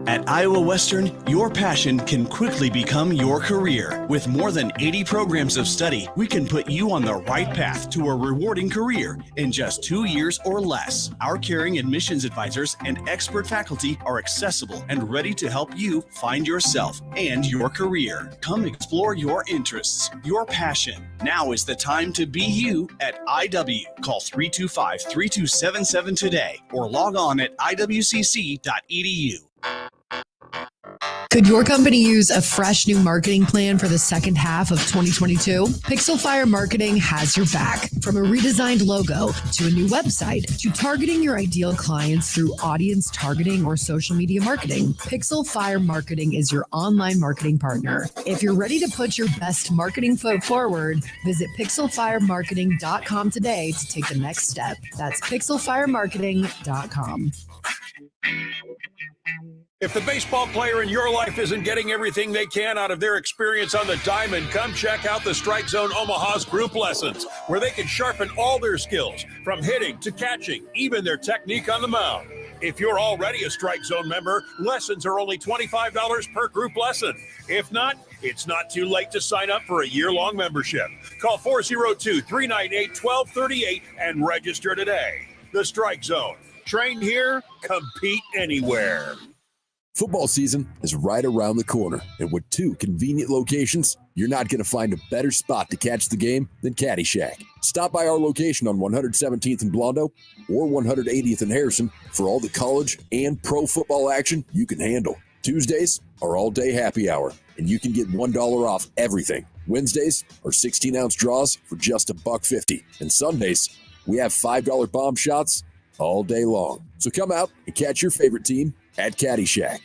At Iowa Western, your passion can quickly become your career. With more than 80 programs of study, we can put you on the right path to a rewarding career in just 2 years or less. Our caring admissions advisors and expert faculty are accessible and ready to help you find yourself and your career. Come explore your interests, your passion. Now is the time to be you at IW. Call 325-3277 today or log on at iwcc.edu. Could your company use a fresh new marketing plan for the second half of 2022? Pixel Fire Marketing has your back. From a redesigned logo to a new website to targeting your ideal clients through audience targeting or social media marketing, Pixel Fire Marketing is your online marketing partner. If you're ready to put your best marketing foot forward, visit pixelfiremarketing.com today to take the next step. That's pixelfiremarketing.com. If the baseball player in your life isn't getting everything they can out of their experience on the diamond, come check out the Strike Zone Omaha's group lessons, where they can sharpen all their skills, from hitting to catching, even their technique on the mound. If you're already a Strike Zone member, lessons are only $25 per group lesson. If not, it's not too late to sign up for a year-long membership. Call 402-398-1238 and register today. The Strike Zone. Train here, compete anywhere. Football season is right around the corner, and with 2 convenient locations, you're not going to find a better spot to catch the game than Caddyshack. Stop by our location on 117th and Blondo or 180th and Harrison for all the college and pro football action you can handle. Tuesdays are all-day happy hour, and you can get $1 off everything. Wednesdays are 16-ounce draws for just $1.50, and Sundays we have $5 bomb shots all day long. So come out and catch your favorite team at Caddyshack.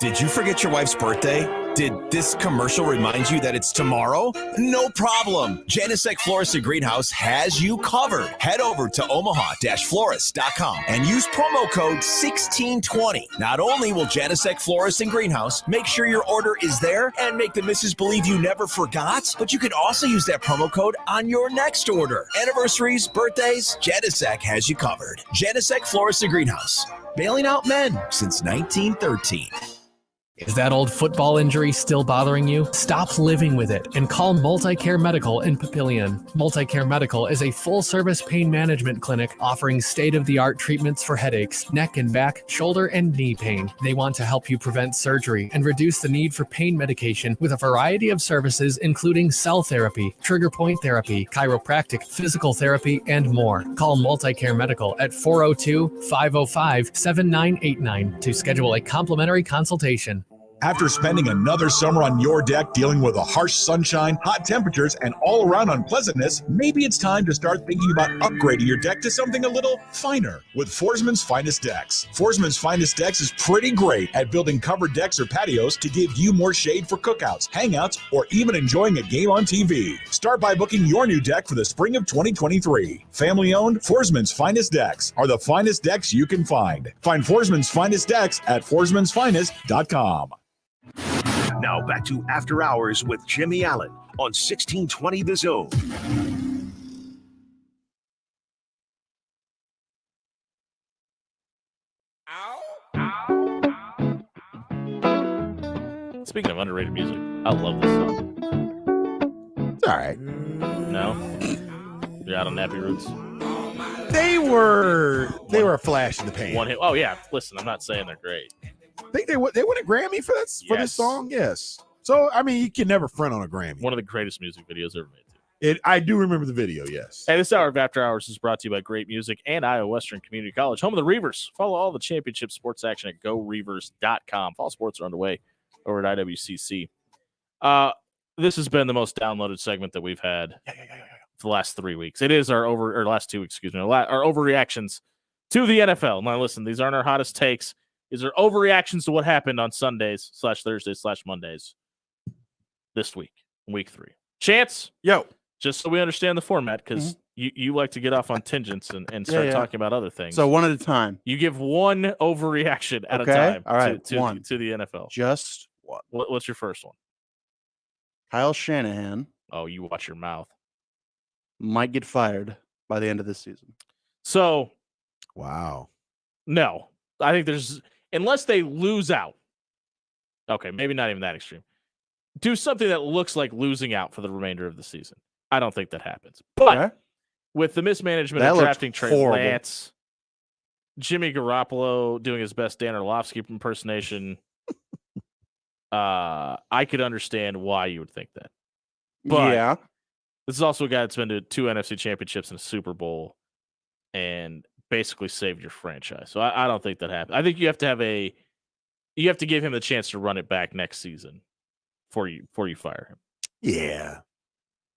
Did you forget your wife's birthday? Did this commercial remind you that it's tomorrow? No problem. Janisek Florist and Greenhouse has you covered. Head over to omaha-florist.com and use promo code 1620. Not only will Janisek Florist and Greenhouse make sure your order is there and make the missus believe you never forgot, but you can also use that promo code on your next order. Anniversaries, birthdays, Janisek has you covered. Janisek Florist and Greenhouse, bailing out men since 1913. Is that old football injury still bothering you? Stop living with it and call Multicare Medical in Papillion. Multicare Medical is a full-service pain management clinic offering state-of-the-art treatments for headaches, neck and back, shoulder and knee pain. They want to help you prevent surgery and reduce the need for pain medication with a variety of services including cell therapy, trigger point therapy, chiropractic, physical therapy, and more. Call Multicare Medical at 402-505-7989 to schedule a complimentary consultation. After spending another summer on your deck dealing with a harsh sunshine, hot temperatures, and all-around unpleasantness, maybe it's time to start thinking about upgrading your deck to something a little finer with Forsman's Finest Decks. Forsman's Finest Decks is pretty great at building covered decks or patios to give you more shade for cookouts, hangouts, or even enjoying a game on TV. Start by booking your new deck for the spring of 2023. Family-owned, Forsman's Finest Decks are the finest decks you can find. Find Forsman's Finest Decks at forsmansfinest.com. Now back to After Hours with Jimmy Allen on 1620 The Zone. Speaking of underrated music, I love this song. It's all right. No? You're out on Nappy Roots? They were a flash in the pan. One hit. Oh, yeah. Listen, I'm not saying they're great. I think they won a Grammy for this Yes. song. Yes. So I mean, you can never front on a Grammy. One of the greatest music videos ever made. I do remember the video. Yes. Hey, this hour of After Hours is brought to you by Great Music and Iowa Western Community College, home of the Reavers. Follow all the championship sports action at GoReavers.com. Fall sports are underway over at IWCC. This has been the most downloaded segment that we've had for the last 3 weeks. It is our last 2 weeks, excuse me, our overreactions to the NFL. Now, listen, these aren't our hottest takes. These are overreactions to what happened on Sundays / Thursdays / Mondays this week, week 3. Chance, just so we understand the format, because you like to get off on tangents and start talking about other things. So one at a time. You give one overreaction at a Okay. time All right, to one. the NFL. Just one. What's your first one? Kyle Shanahan Oh, you watch your mouth. might get fired by the end of this season. So, wow. No, I think there's, unless they lose out. Okay, maybe not even that extreme. Do something that looks like losing out for the remainder of the season. I don't think that happens. But with the mismanagement That of looked drafting Trey horrible. Lance, Jimmy Garoppolo doing his best Dan Orlovsky impersonation, I could understand why you would think that. But Yeah. this is also a guy that's been to 2 NFC championships and a Super Bowl and basically saved your franchise. So I don't think that happened. I think you have to give him the chance to run it back next season before you fire him. Yeah.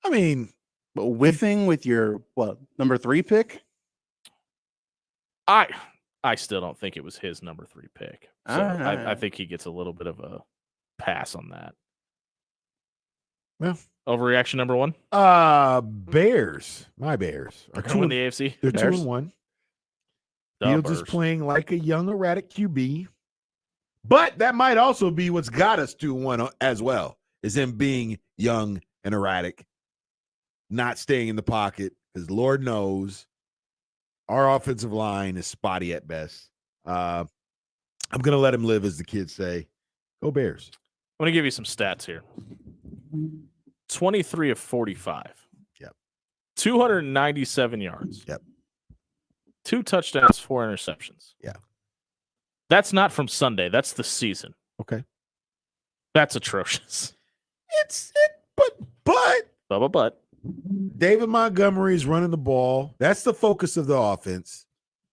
I mean, but whiffing with your number 3 pick? I still don't think it was his number 3 pick. So All right. I think he gets a little bit of a pass on that. Well, overreaction number 1. Bears. My Bears are going to win the AFC. They're Bears? 2-1. The Fields is Bears. playing like a young erratic QB, but that might also be what's got us 2-1 as well, is him being young and erratic, not staying in the pocket, because Lord knows our offensive line is spotty at best. I'm going to let him live, as the kids say. Go Bears. I'm going to give you some stats here. 23 of 45. Yep. 297 yards. Yep. 2 touchdowns, 4 interceptions. Yeah. That's not from Sunday. That's the season. Okay. That's atrocious. But David Montgomery is running the ball. That's the focus of the offense.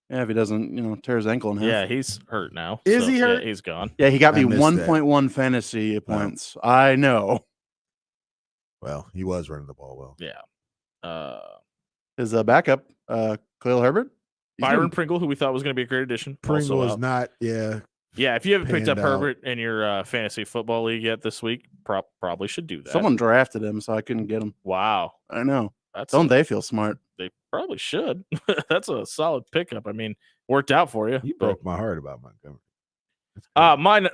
Yeah, if he doesn't, tear his ankle in half. Yeah, he's hurt now. Is he hurt? Yeah, he's gone. Yeah, he got me I missed that. 1.1 fantasy points. I know. Well, he was running the ball well. Yeah. His backup, Khalil Herbert. He's Byron doing- Pringle, who we thought was going to be a great addition. Pringle also is out. not, yeah. Yeah, if you haven't picked up panned out. Herbert in your fantasy football league yet this week, probably should do that. Someone drafted him, so I couldn't get him. Wow. I know. That's Don't they feel smart? They probably should. That's a solid pickup. I mean, worked out for you. You broke my heart about Montgomery. Mine.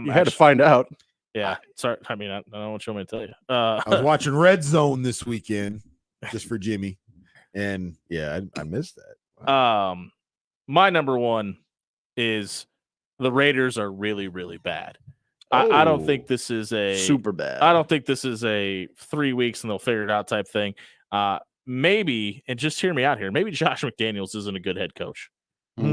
You had to find out. Yeah. Sorry. I mean, I don't know what you want me to tell you. I was watching Red Zone this weekend just for Jimmy, and yeah, I missed that. My number 1 is the Raiders are really, really bad. I don't think this is a super bad. I don't think this is a 3 weeks and they'll figure it out type thing. Maybe, and just hear me out here, maybe Josh McDaniels isn't a good head coach.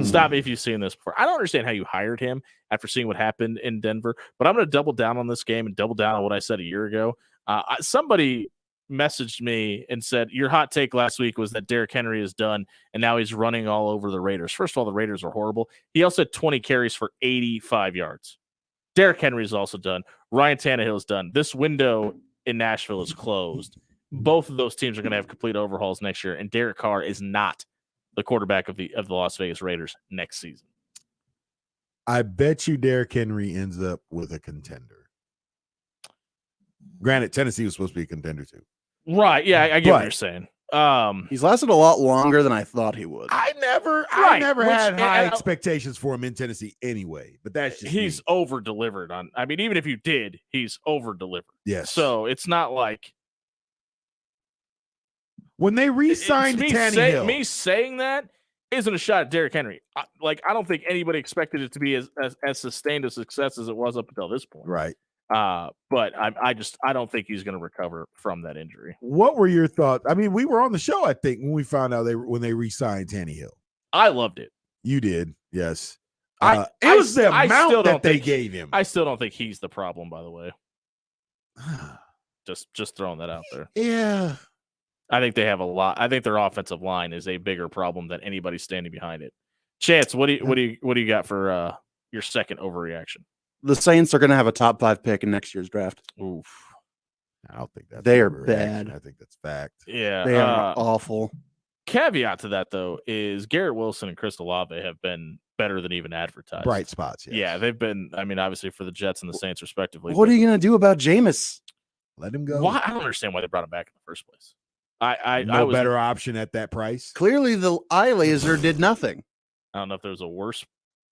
Stop me if you've seen this before. I don't understand how you hired him after seeing what happened in Denver, but I'm going to double down on this game and double down on what I said a year ago. Somebody messaged me and said, your hot take last week was that Derrick Henry is done, and now he's running all over the Raiders. First of all, the Raiders are horrible. He also had 20 carries for 85 yards. Derrick Henry is also done. Ryan Tannehill is done. This window in Nashville is closed. Both of those teams are going to have complete overhauls next year, and Derek Carr is not the quarterback of the Las Vegas Raiders next season. I bet you Derrick Henry ends up with a contender. Granted, Tennessee was supposed to be a contender too. Right. Yeah, I get what you're saying. He's lasted a lot longer than I thought he would. I never had high expectations for him in Tennessee anyway, but that's just he's over delivered on. I mean, even if you did, he's over delivered. Yes. So it's not like when they re-signed Tannehill. Me saying that isn't a shot at Derrick Henry. I don't think anybody expected it to be as sustained a success as it was up until this point. Right. But I don't think he's going to recover from that injury. What were your thoughts? I mean, we were on the show, I think, when we found out when they re-signed Tannehill. I loved it. You did, yes. It was the amount that they gave him. I still don't think he's the problem, by the way. just throwing that out there. Yeah. I think they have a lot. I think their offensive line is a bigger problem than anybody standing behind it. Chance, what do you got for your second overreaction? The Saints are going to have a top 5 pick in next year's draft. Oof. I don't think that's they are bad. I think that's fact. Yeah, they are awful. Caveat to that though is Garrett Wilson and Chris Olave have been better than even advertised. Bright spots. Yes. Yeah, they've been. I mean, obviously for the Jets and the Saints respectively. What are you going to do about Jameis? Let him go. Why? I don't understand why they brought him back in the first place. I was better option at that price. Clearly, the eye laser did nothing. I don't know if there was a worse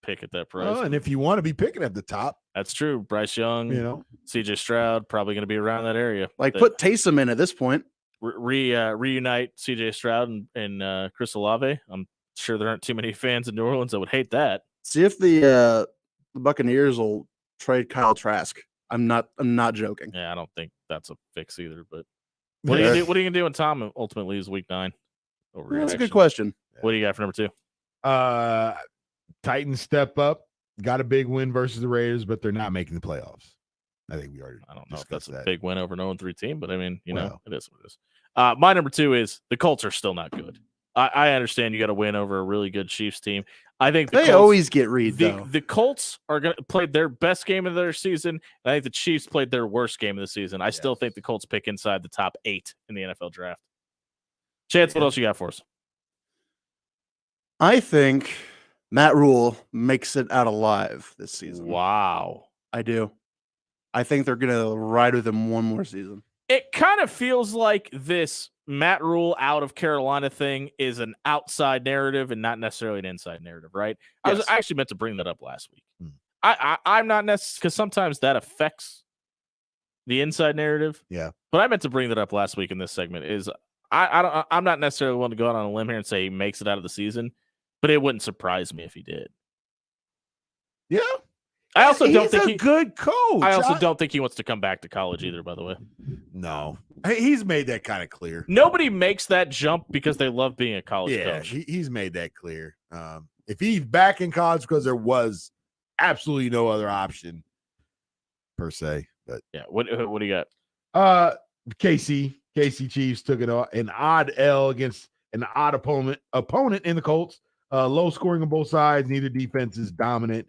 pick at that price. Well, and if you want to be picking at the top, that's true. Bryce Young, CJ Stroud, probably going to be around that area. Put Taysom in at this point. Reunite CJ Stroud and Chris Olave. I'm sure there aren't too many fans in New Orleans that would hate that. See if the Buccaneers will trade Kyle Trask. I'm not joking. Yeah, I don't think that's a fix either. But what are you going to do when Tom ultimately is week 9? That's a good question. What do you got for number 2? Titans step up, got a big win versus the Raiders, but they're not making the playoffs. I think we already. I don't know if that's a big win over an 0-3 team, but I mean, it is what it is. My number 2 is the Colts are still not good. I understand you got to win over a really good Chiefs team. I think they always get read. The Colts are going to play their best game of their season. And I think the Chiefs played their worst game of the season. I still think the Colts pick inside the top 8 in the NFL draft. Chance, what else you got for us? I think Matt Rule makes it out alive this season. Wow. I do. I think they're going to ride with him one more season. It kind of feels like this Matt Rule out of Carolina thing is an outside narrative and not necessarily an inside narrative, right? Yes. I actually meant to bring that up last week. I'm not necessarily, because sometimes that affects the inside narrative. Yeah. But I meant to bring that up last week in this segment is I'm not necessarily willing to go out on a limb here and say he makes it out of the season, but it wouldn't surprise me if he did. Yeah. I also don't think he's a good coach. I also don't think he wants to come back to college either, by the way. No. He's made that kind of clear. Nobody makes that jump because they love being a college coach. He's made that clear. If he's back in college because there was absolutely no other option per se. But yeah, what do you got? KC Chiefs took an odd L against an odd opponent in the Colts. Low scoring on both sides. Neither defense is dominant.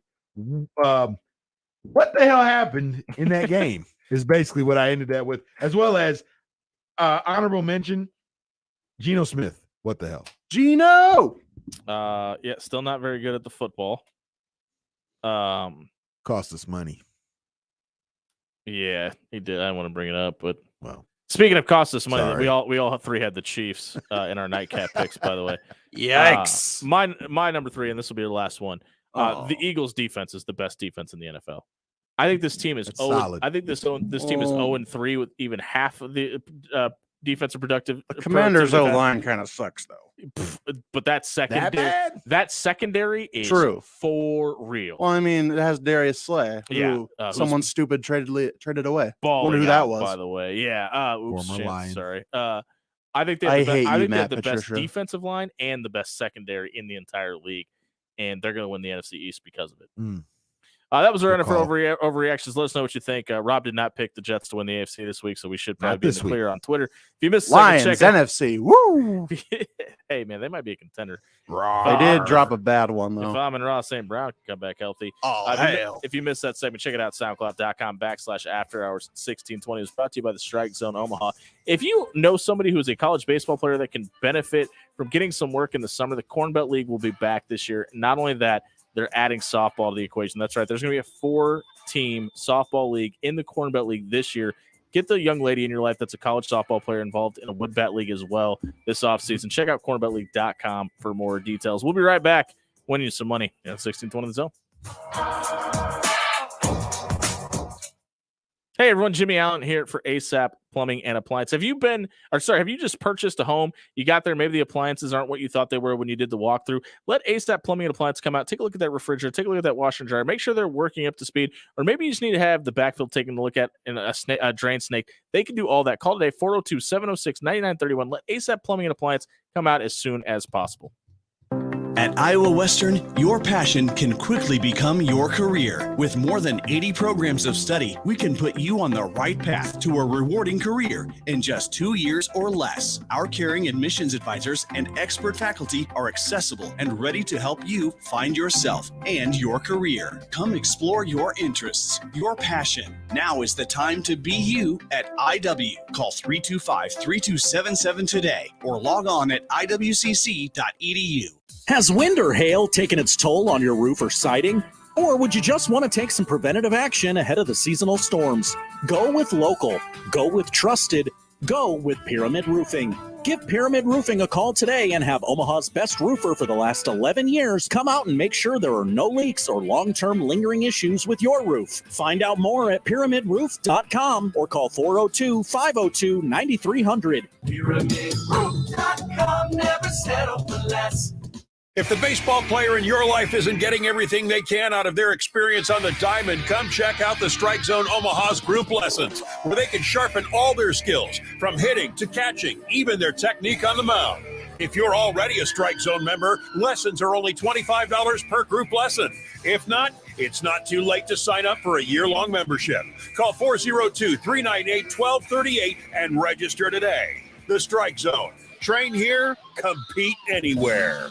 What the hell happened in that game is basically what I ended that with, as well as honorable mention, Geno Smith. What the hell? Geno! Yeah, still not very good at the football. Cost us money. Yeah, he did. I don't want to bring it up, but well. Speaking of cost us money, Sorry. we all three had the Chiefs in our nightcap picks, by the way. Yikes. My number 3, and this will be the last one. The Eagles defense is the best defense in the NFL. I think this team is solid. I think this team is 0-3 with even half of the defensive productive. The Commanders' productivity O-line kind of sucks, though. But that secondary is True. for real. Well, I mean, it has Darius Slay, who Yeah, someone stupid traded away. Balling Wonder who out, that was. by the way. Yeah. Oops, Former shit, Lion. sorry. I think they I have the, hate I you, think they Matt have the best Patricia. defensive line and the best secondary in the entire league, and they're going to win the NFC East because of it. That was our Good NFL call. overreactions. Let us know what you think. Rob did not pick the Jets to win the AFC this week, so we should probably Not be in this the week. clear on Twitter. If you missed Lions, check out- NFC. Woo! Hey, man, they might be a contender. They did drop a bad one, If though. Amon Ross St. Brown can come back healthy. Oh, if you missed that segment, check it out, SoundCloud.com/afterhours 1620. It was brought to you by the Strike Zone Omaha. If you know somebody who's a college baseball player that can benefit from getting some work in the summer, the Corn Belt League will be back this year. Not only that, they're adding softball to the equation. That's right. There's going to be a 4-team softball league in the Corn Belt League this year. Get the young lady in your life that's a college softball player involved in a wood bat league as well this offseason. Check out cornbeltleague.com for more details. We'll be right back winning you some money. 1620 The Zone. Hey everyone, Jimmy Allen here for ASAP Plumbing and Appliance. Have you just purchased a home? You got there, maybe the appliances aren't what you thought they were when you did the walkthrough. Let ASAP Plumbing and Appliance come out. Take a look at that refrigerator. Take a look at that washer and dryer. Make sure they're working up to speed. Or maybe you just need to have the backfill taken a look at in a drain snake. They can do all that. Call today, 402-706-9931. Let ASAP Plumbing and Appliance come out as soon as possible. At Iowa Western, your passion can quickly become your career. With more than 80 programs of study, we can put you on the right path to a rewarding career in just 2 years or less. Our caring admissions advisors and expert faculty are accessible and ready to help you find yourself and your career. Come explore your interests, your passion. Now is the time to be you at IW. Call 325-3277 today or log on at iwcc.edu. Has wind or hail taken its toll on your roof or siding? Or would you just want to take some preventative action ahead of the seasonal storms? Go with local. Go with trusted. Go with Pyramid Roofing. Give Pyramid Roofing a call today and have Omaha's best roofer for the last 11 years come out and make sure there are no leaks or long-term lingering issues with your roof. Find out more at pyramidroof.com or call 402-502-9300. PyramidRoof.com, never settle for less. If the baseball player in your life isn't getting everything they can out of their experience on the diamond, come check out the Strike Zone Omaha's group lessons, where they can sharpen all their skills, from hitting to catching, even their technique on the mound. If you're already a Strike Zone member, lessons are only $25 per group lesson. If not, it's not too late to sign up for a year-long membership. Call 402-398-1238 and register today. The Strike Zone. Train here, compete anywhere.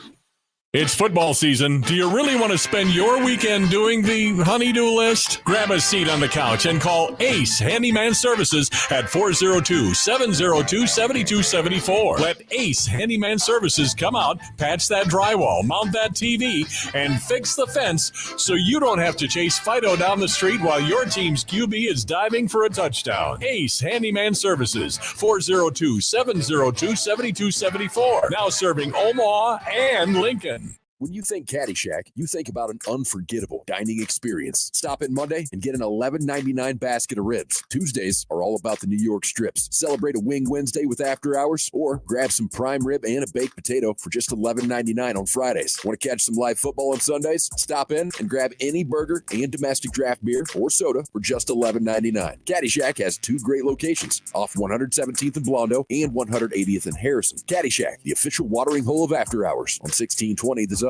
It's football season. Do you really want to spend your weekend doing the honey-do list? Grab a seat on the couch and call Ace Handyman Services at 402-702-7274. Let Ace Handyman Services come out, patch that drywall, mount that TV, and fix the fence so you don't have to chase Fido down the street while your team's QB is diving for a touchdown. Ace Handyman Services, 402-702-7274. Now serving Omaha and Lincoln. When you think Caddyshack, you think about an unforgettable dining experience. Stop in Monday and get an $11.99 basket of ribs. Tuesdays are all about the New York strips. Celebrate a Wing Wednesday with after hours, or grab some prime rib and a baked potato for just $11.99 on Fridays. Want to catch some live football on Sundays? Stop in and grab any burger and domestic draft beer or soda for just $11.99. Caddyshack has 2 great locations, off 117th and Blondo and 180th in Harrison. Caddyshack, the official watering hole of after hours on 1620 The Zone.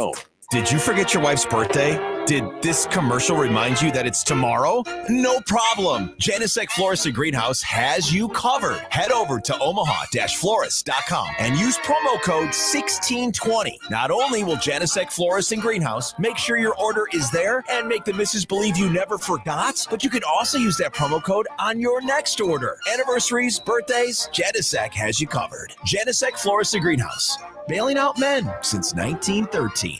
Did you forget your wife's birthday? Did this commercial remind you that it's tomorrow? No problem. Janisek Florist and Greenhouse has you covered. Head over to omaha-florist.com and use promo code 1620. Not only will Janisek Florist and Greenhouse make sure your order is there and make the missus believe you never forgot, but you can also use that promo code on your next order. Anniversaries, birthdays, Janisek has you covered. Janisek Florist and Greenhouse, bailing out men since 1913.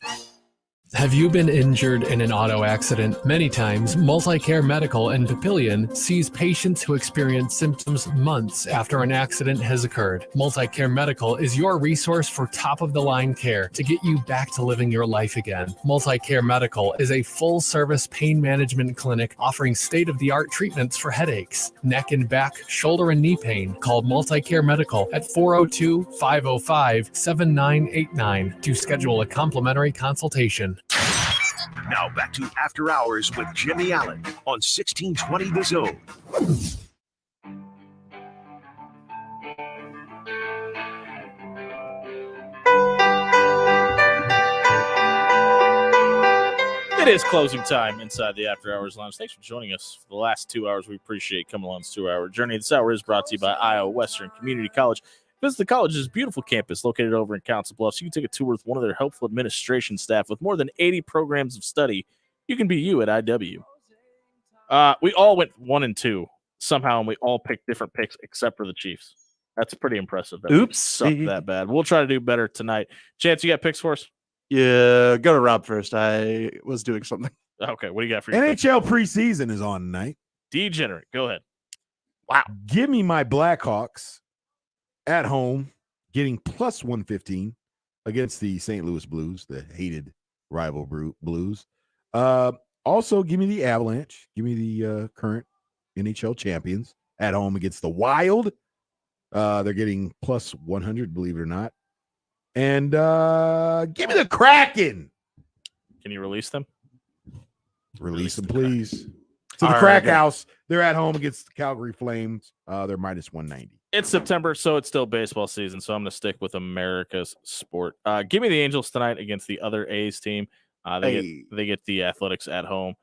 Have you been injured in an auto accident? Many times, Multicare Medical and Papillion sees patients who experience symptoms months after an accident has occurred. Multicare Medical is your resource for top-of-the-line care to get you back to living your life again. Multicare Medical is a full-service pain management clinic offering state-of-the-art treatments for headaches, neck and back, shoulder and knee pain. Call Multicare Medical at 402-505-7989 to schedule a complimentary consultation. Now back to After Hours with Jimmy Allen on 1620 The Zone. It is closing time inside the After Hours Lounge. Thanks for joining us for the last 2 hours. We appreciate coming along this 2-hour journey. This hour is brought to you by Iowa Western Community College. Visit the college's beautiful campus located over in Council Bluffs. You can take a tour with one of their helpful administration staff with more than 80 programs of study. You can be you at IW. We all went 1 and 2 somehow, and we all picked different picks except for the Chiefs. That's pretty impressive. That we sucked that bad. We'll try to do better tonight. Chance, you got picks for us? Yeah, go to Rob first. I was doing something. Okay, what do you got for your NHL preseason is on tonight. Degenerate, go ahead. Wow. Give me my Blackhawks at home, getting plus 115 against the St. Louis Blues, the hated rival Blues. Also, give me the Avalanche. Give me the current NHL champions at home against the Wild. They're getting plus 100, believe it or not. And give me the Kraken. Can you release them? Release them, please. To All the right, Crack okay. House. They're at home against the Calgary Flames. They're minus 190. It's September, so it's still baseball season, so I'm going to stick with America's sport. Give me the Angels tonight against the other A's team. They get the Athletics at home.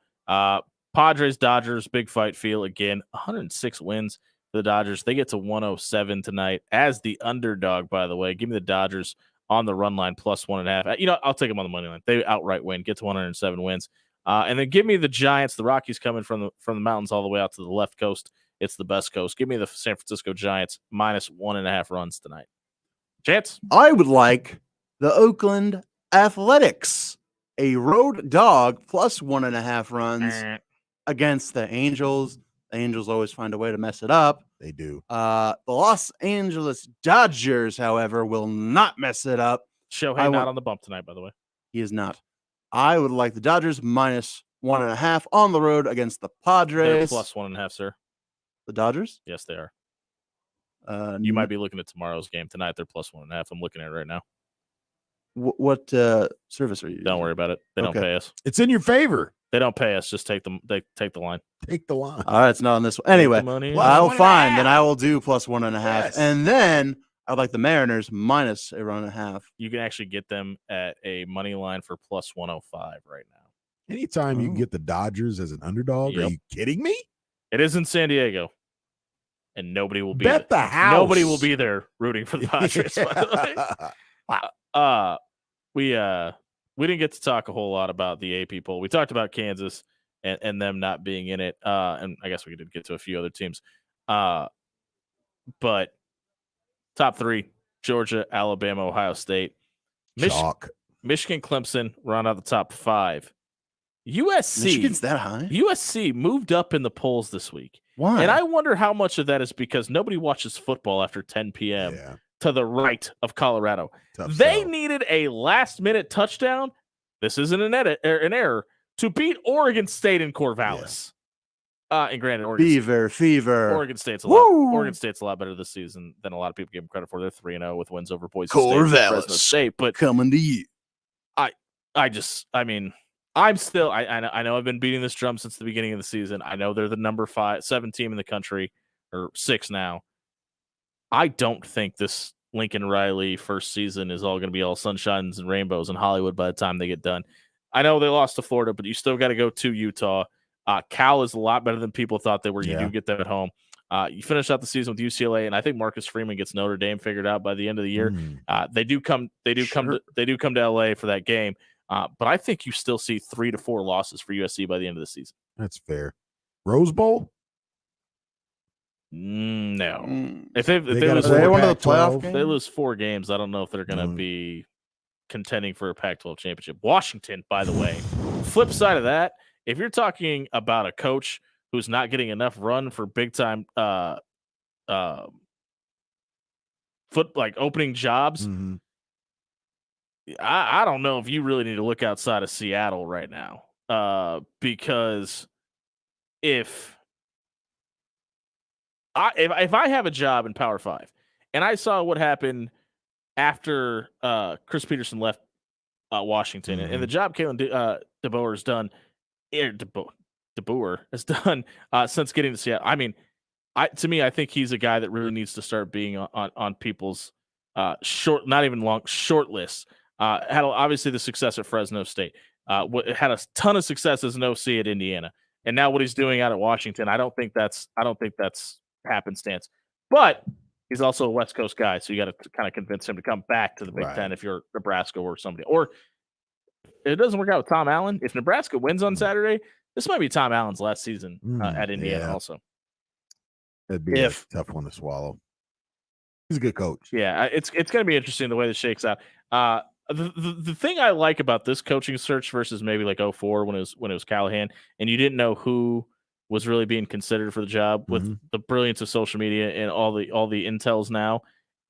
Padres, Dodgers, big fight feel again. 106 wins for the Dodgers. They get to 107 tonight as the underdog, by the way. Give me the Dodgers on the run line plus 1.5. You know, I'll take them on the money line. They outright win, get to 107 wins. And then give me the Giants, the Rockies coming from the mountains all the way out to the left coast. It's the best coast. Give me the San Francisco Giants minus 1.5 runs tonight. Chance? I would like the Oakland Athletics, a road dog plus 1.5 runs against the Angels. The Angels always find a way to mess it up. They do. The Los Angeles Dodgers, however, will not mess it up. Shohei not on the bump tonight, by the way. He is not. I would like the Dodgers minus 1.5 on the road against the Padres. They're plus 1.5, sir. The Dodgers? Yes, they are. You might be looking at tomorrow's game. Tonight, they're plus 1.5. I'm looking at it right now. What service are you using? Don't worry about it. They don't pay us. It's in your favor. They don't pay us. Just take them. They take the line. Take the line. All right, it's not on this one. Anyway, money. I'll find. Then I will do plus 1.5. Yes. And then I'd like the Mariners minus a run and a half. You can actually get them at a money line for plus 105 right now. Anytime you can get the Dodgers as an underdog, Yep. are you kidding me? It is in San Diego, and nobody will be Bet the house. Nobody will be there rooting for the Padres. By the way. Wow. We didn't get to talk a whole lot about the AP poll. We talked about Kansas and them not being in it, and I guess we did get to a few other teams. But top 3: Georgia, Alabama, Ohio State, Chalk. Michigan, Clemson round out the top 5. USC. Michigan's that high? USC moved up in the polls this week. Why? And I wonder how much of that is because nobody watches football after 10 p.m. to the right of Colorado. They needed a last-minute touchdown. This isn't an error to beat Oregon State in Corvallis. And granted, Oregon State's a lot better this season than a lot of people give them credit for. They're 3-0 with wins over Boise State and Fresno State. But coming to you. I'm still I know I've been beating this drum since the beginning of the season. I know they're the number 7 team in the country, or 6 now. I don't think this Lincoln Riley first season is all going to be all sunshines and rainbows in Hollywood by the time they get done. I know they lost to Florida, but you still got to go to Utah. Cal is a lot better than people thought they were. You do get them at home. You finish out the season with UCLA, and I think Marcus Freeman gets Notre Dame figured out by the end of the year. They do come to LA for that game. But I think you still see 3 to 4 losses for USC by the end of the season. That's fair. Rose Bowl? No. If they lose 4 games? They lose 4 games, I don't know if they're going to be contending for a Pac-12 championship. Washington, by the way, flip side of that, if you're talking about a coach who's not getting enough run for big time opening jobs, I don't know if you really need to look outside of Seattle right now, because if I have a job in Power 5 and I saw what happened after Chris Peterson left Washington and the job Kalen DeBoer has done, DeBoer has done since getting to Seattle. I mean, I think he's a guy that really needs to start being on people's short lists. Had obviously the success at Fresno State. Had a ton of success as an OC at Indiana, and now what he's doing out at Washington, I don't think that's happenstance. But he's also a West Coast guy, so you got to kind of convince him to come back to the Big Ten if you're Nebraska or somebody. Or if it doesn't work out with Tom Allen, if Nebraska wins on Saturday, this might be Tom Allen's last season at Indiana. Also, that'd be a tough one to swallow. He's a good coach. Yeah, it's going to be interesting the way this shakes out. The thing I like about this coaching search versus maybe like 2004 when it was Callahan, and you didn't know who was really being considered for the job, with the brilliance of social media and all the intels now,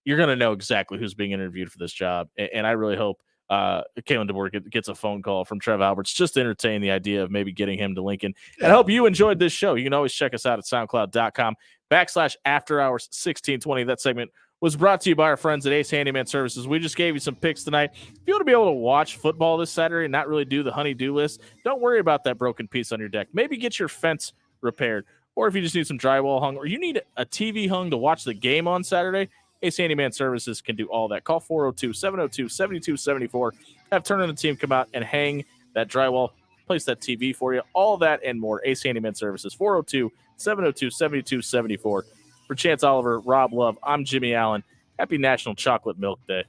you're going to know exactly who's being interviewed for this job. And I really hope Kalen DeBoer gets a phone call from Trev Alberts just to entertain the idea of maybe getting him to Lincoln. And I hope you enjoyed this show. You can always check us out at SoundCloud.com/afterhours1620. That segment was brought to you by our friends at Ace Handyman Services. We just gave you some picks tonight. If you want to be able to watch football this Saturday and not really do the honey-do list, don't worry about that broken piece on your deck. Maybe get your fence repaired. Or if you just need some drywall hung, or you need a TV hung to watch the game on Saturday, Ace Handyman Services can do all that. Call 402-702-7274. Have Turner and the team come out and hang that drywall, place that TV for you, all that and more. Ace Handyman Services, 402-702-7274. For Chance Oliver, Rob Love, I'm Jimmy Allen. Happy National Chocolate Milk Day.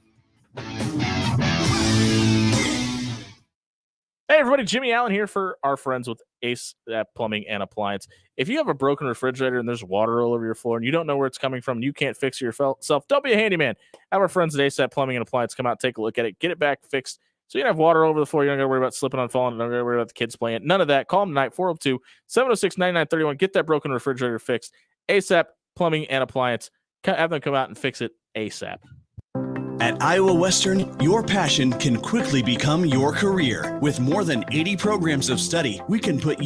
Hey, everybody. Jimmy Allen here for our friends with Ace Plumbing and Appliance. If you have a broken refrigerator and there's water all over your floor and you don't know where it's coming from and you can't fix it yourself, don't be a handyman. Have our friends at Ace Plumbing and Appliance come out, take a look at it, get it back fixed. So you don't have water all over the floor. You don't got to worry about slipping on falling. You don't got to worry about the kids playing. None of that. Call them tonight, 402-706-9931. Get that broken refrigerator fixed. ASAP Plumbing and Appliance. Have them come out and fix it ASAP. At Iowa Western, your passion can quickly become your career. With more than 80 programs of study, we can put